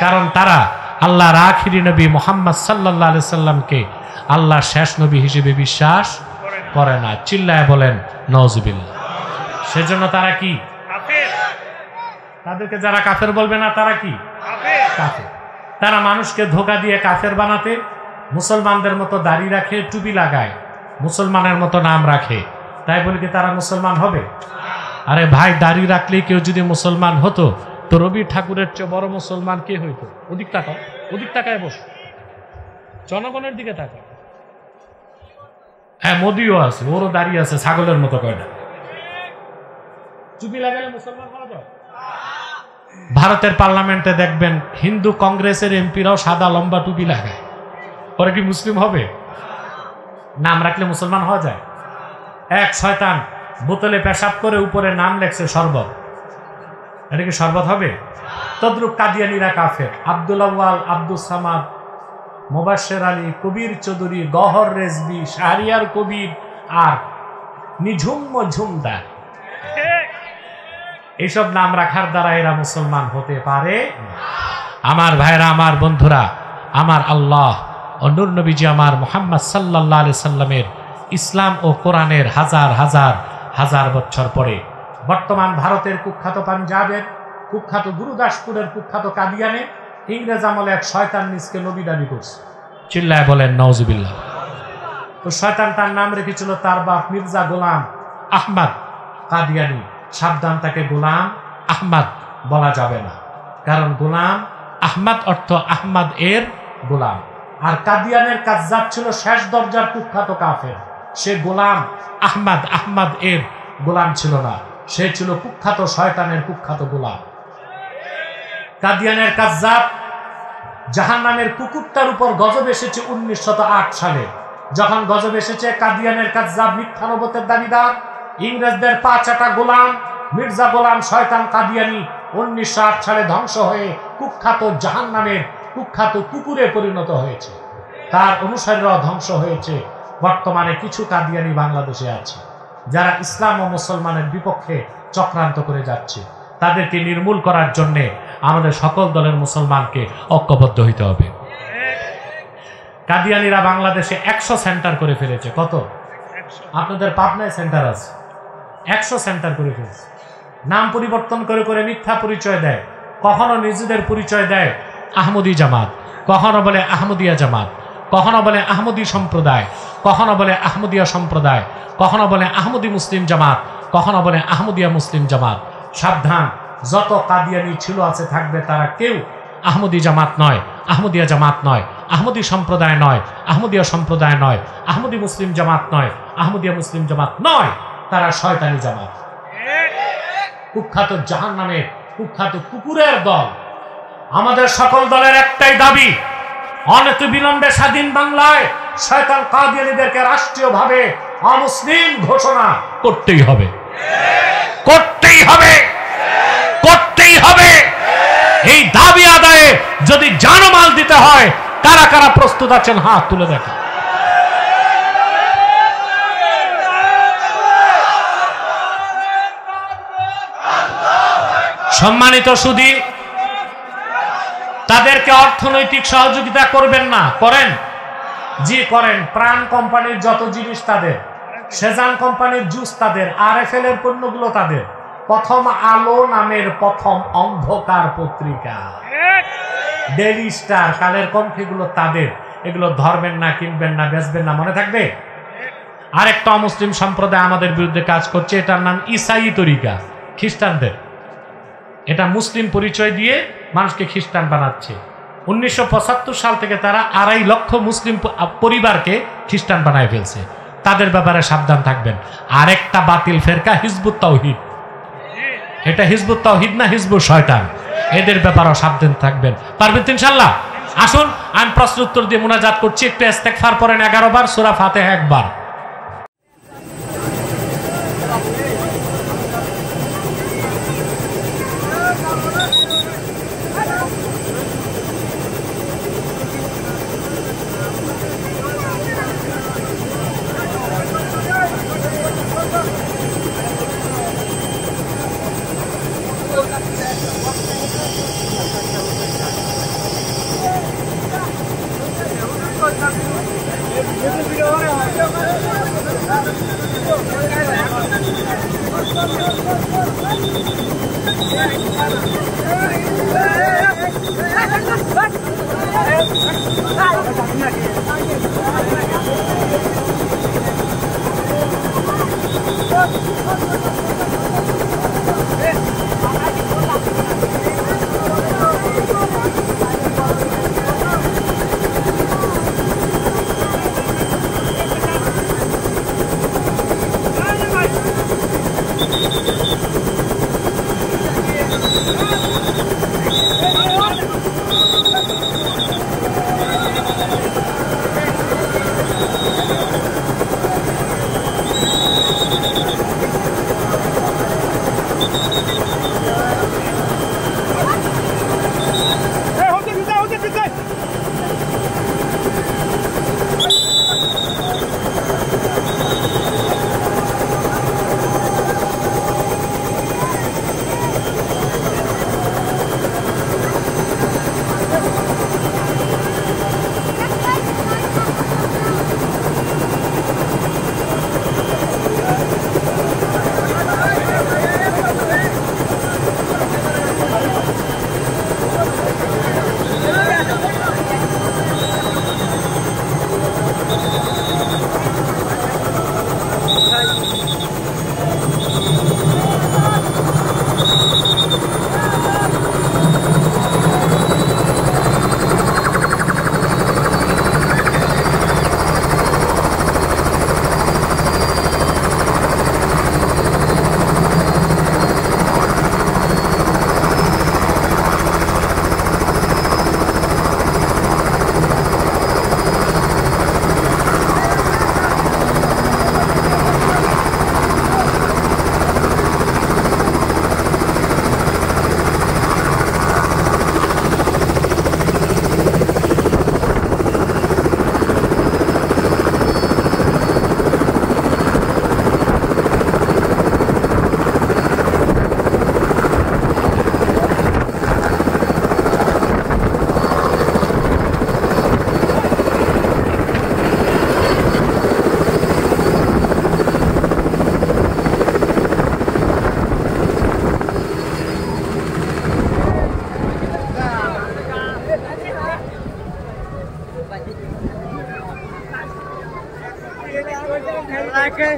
কারণ তারা আল্লাহর আখিরি নবী মুহাম্মদ সাল্লাল্লাহু আলাইহি সাল্লামকে আল্লাহর শেষ নবী হিসেবে বিশ্বাস করে না। চিল্লায় বলেন নাউজুবিল্লাহ। সেজন্য তারা কি? তাদেরকে যারা কাফের বলবে না তারা কি? কাফের। তারা মানুষকে ধোঁকা দিয়ে কাফের বানাতে মুসলমানদের মতো দাড়ি রাখে, টুপি লাগায়, মুসলমানের মতো নাম রাখে, তাই বলে কি তারা মুসলমান হবে? আরে ভাই, দাড়ি রাখলেই কেউ যদি মুসলমান হতো তো রবি ঠাকুরের চেয়ে বড় মুসলমান কে হইতো? ওদিক তাকাও, ওদিক তাকায় বস, জনগণের দিকে তাকায়। হ্যাঁ, মোদিও আছে, ওরও দাড়ি আছে ছাগলের মতো কয়টা। টুপি লাগালে মুসলমান হওয়া যায়? ভারতের পার্লামেন্টে দেখবেন হিন্দু কংগ্রেসের এমপিরাও সাদা লম্বা টুপি লাগায়, ওরা কি মুসলিম হবে? নাম রাখলে মুসলমান হওয়া যায়? এক শয়তান বোতলে পেশাব করে উপরে নাম লেখছে শরবত, এটা কি শরবত হবে? তদ্রুপ কাদিয়ানীরা কাফের। আব্দুল আউয়াল, আব্দুল সামাদ, মোবাশ্বের আলী, কবির চৌধুরী, গহর রেজবি, শাহরিয়ার কবির আর নিঝুম মঝুমদার, এইসব নাম রাখার দ্বারা এরা মুসলমান হতে পারে? আমার ভাইরা, আমার বন্ধুরা, আমার আল্লাহ ও নূর নবীজি আমার মুহাম্মদ সাল্লাল্লাহু আলাইহি সাল্লামের ইসলাম ও কোরআনের হাজার হাজার হাজার বছর পরে বর্তমান ভারতের কুখ্যাত পাঞ্জাবের কুখ্যাত গুরুদাসপুরের কুখ্যাত কাদিয়ানে ইংরেজ আমলে এক শয়তান নিজকে নবী দাবি করছে। চিল্লায় বলেন নাউজুবিল্লাহ। তো শয়তান তার নাম রেখেছিল তার বাপ মির্জা গোলাম আহমদ কাদিয়ানি। সাবধান, তাকে গোলাম আহমদ বলা যাবে না, কারণ গোলাম আহমদ অর্থ আহমদ এর গোলাম। আর কাদিয়ানের কাজ্জাব ছিল শেষ দরজার কুখ্যাত কাফের। সে গোলাম আহমদ এর গোলাম ছিল না, সে ছিল কুখ্যাত শয়তানের কুখ্যাত গোলাম। কাদিয়ানের কাজ্জাব জাহান্নামের কুকুরটার উপর গজব এসেছে 1908 সালে। যখন গজব এসেছে, কাদিয়ানের কাজ্জাব মিথ্যা নবুয়তের দাবিদার, ইংরেজদের পা চাটা গোলাম মির্জা গোলাম শয়তান কাদিয়ানি 1908 সালে ধ্বংস হয়ে কুখ্যাত জাহান্নামের কুখ্যাত কুকুরে পরিণত হয়েছে। তার অনুসারীরাও ধ্বংস হয়েছে। বর্তমানে কিছু কাদিয়ানি বাংলাদেশে আছে যারা ইসলাম ও মুসলমানের বিপক্ষে চক্রান্ত করে যাচ্ছে। তাদেরকে নির্মূল করার জন্য আমাদের সকল দলের মুসলমানকে ঐক্যবদ্ধ হইতে হবে। কাদিয়ানিরা বাংলাদেশে 100 সেন্টার করে ফেলেছে। কত? আপনাদের পাবনায় সেন্টার আছে, 100 সেন্টার করে ফেলেছে। নাম পরিবর্তন করে করে মিথ্যা পরিচয় দেয়। কখনো নিজেদের পরিচয় দেয় আহমদী জামাত, কখনো বলে আহমদিয়া জামাত, কখনো বলে আহমদী সম্প্রদায়, কখনো বলে আহমদিয়া সম্প্রদায়, কখনো বলে আহমদী মুসলিম জামাত, কখনো বলে আহমদিয়া মুসলিম জামাত। সাবধান, যত কাদিয়ানি ছিল আছে থাকবে, তারা কেউ আহমদী জামাত নয়, আহমদিয়া জামাত নয়, আহমদী সম্প্রদায় নয়, আহমদিয়া সম্প্রদায় নয়, আহমদী মুসলিম জামাত নয়, আহমদিয়া মুসলিম জামাত নয়, তারা শয়তানি জামাত, কুখ্যাত জাহান্নামের কুখ্যাত কুকুরের দল। আমাদের সকল দলের একটাই দাবি, অনতি বিলম্বে স্বাধীন বাংলায় শয়তান কাদিয়ানীদেরকে রাষ্ট্রীয়ভাবে অমুসলিম ঘোষণা করতেই হবে, করতেই হবে, করতেই হবে। এই দাবি আদায়ে যদি জানমাল দিতে হয়, কারা কারা প্রস্তুত আছেন হাত তুলে দেখেন। সম্মানিত সুধী, তাদেরকে অর্থনৈতিক সহযোগিতা করবেন না? করেন, জি করেন। প্রাণ কোম্পানির যত জিনিস তাদের, সেজান কোম্পানির জুস তাদের, RFL এর পণ্যগুলো তাদের, প্রথম আলো নামের প্রথম অন্ধকার পত্রিকা, ডেইলি স্টার, কালের কণ্ঠেগুলো তাদের। এগুলো ধরবেন না, কিনবেন না, বেচবেন না, মনে থাকবে। আরেকটা অমুসলিম সম্প্রদায় আমাদের বিরুদ্ধে কাজ করছে, এটার নাম ইসাই তরিকা, খ্রিস্টানদের। এটা মুসলিম পরিচয় দিয়ে মানুষকে খ্রিস্টান বানাচ্ছে। 1975 সাল থেকে তারা 2.5 লক্ষ মুসলিম পরিবারকে খ্রিস্টান বানায় ফেলছে। তাদের ব্যাপারে সাবধান থাকবেন। আরেকটা বাতিল ফেরকা হিজবুত তাওহীদ, এটা হিজবুত তাওহীদ না, হিজবুত শয়তান। এদের ব্যাপারেও সাবধান থাকবেন। পারবেন তো ইনশাআল্লাহ? আসুন, আমি প্রশ্ন উত্তর দিয়ে মুনাজাত করছি। একটু ইস্তেগফার পড়েন 11 বার, সূরা ফাতিহা 1 বার। Video like it.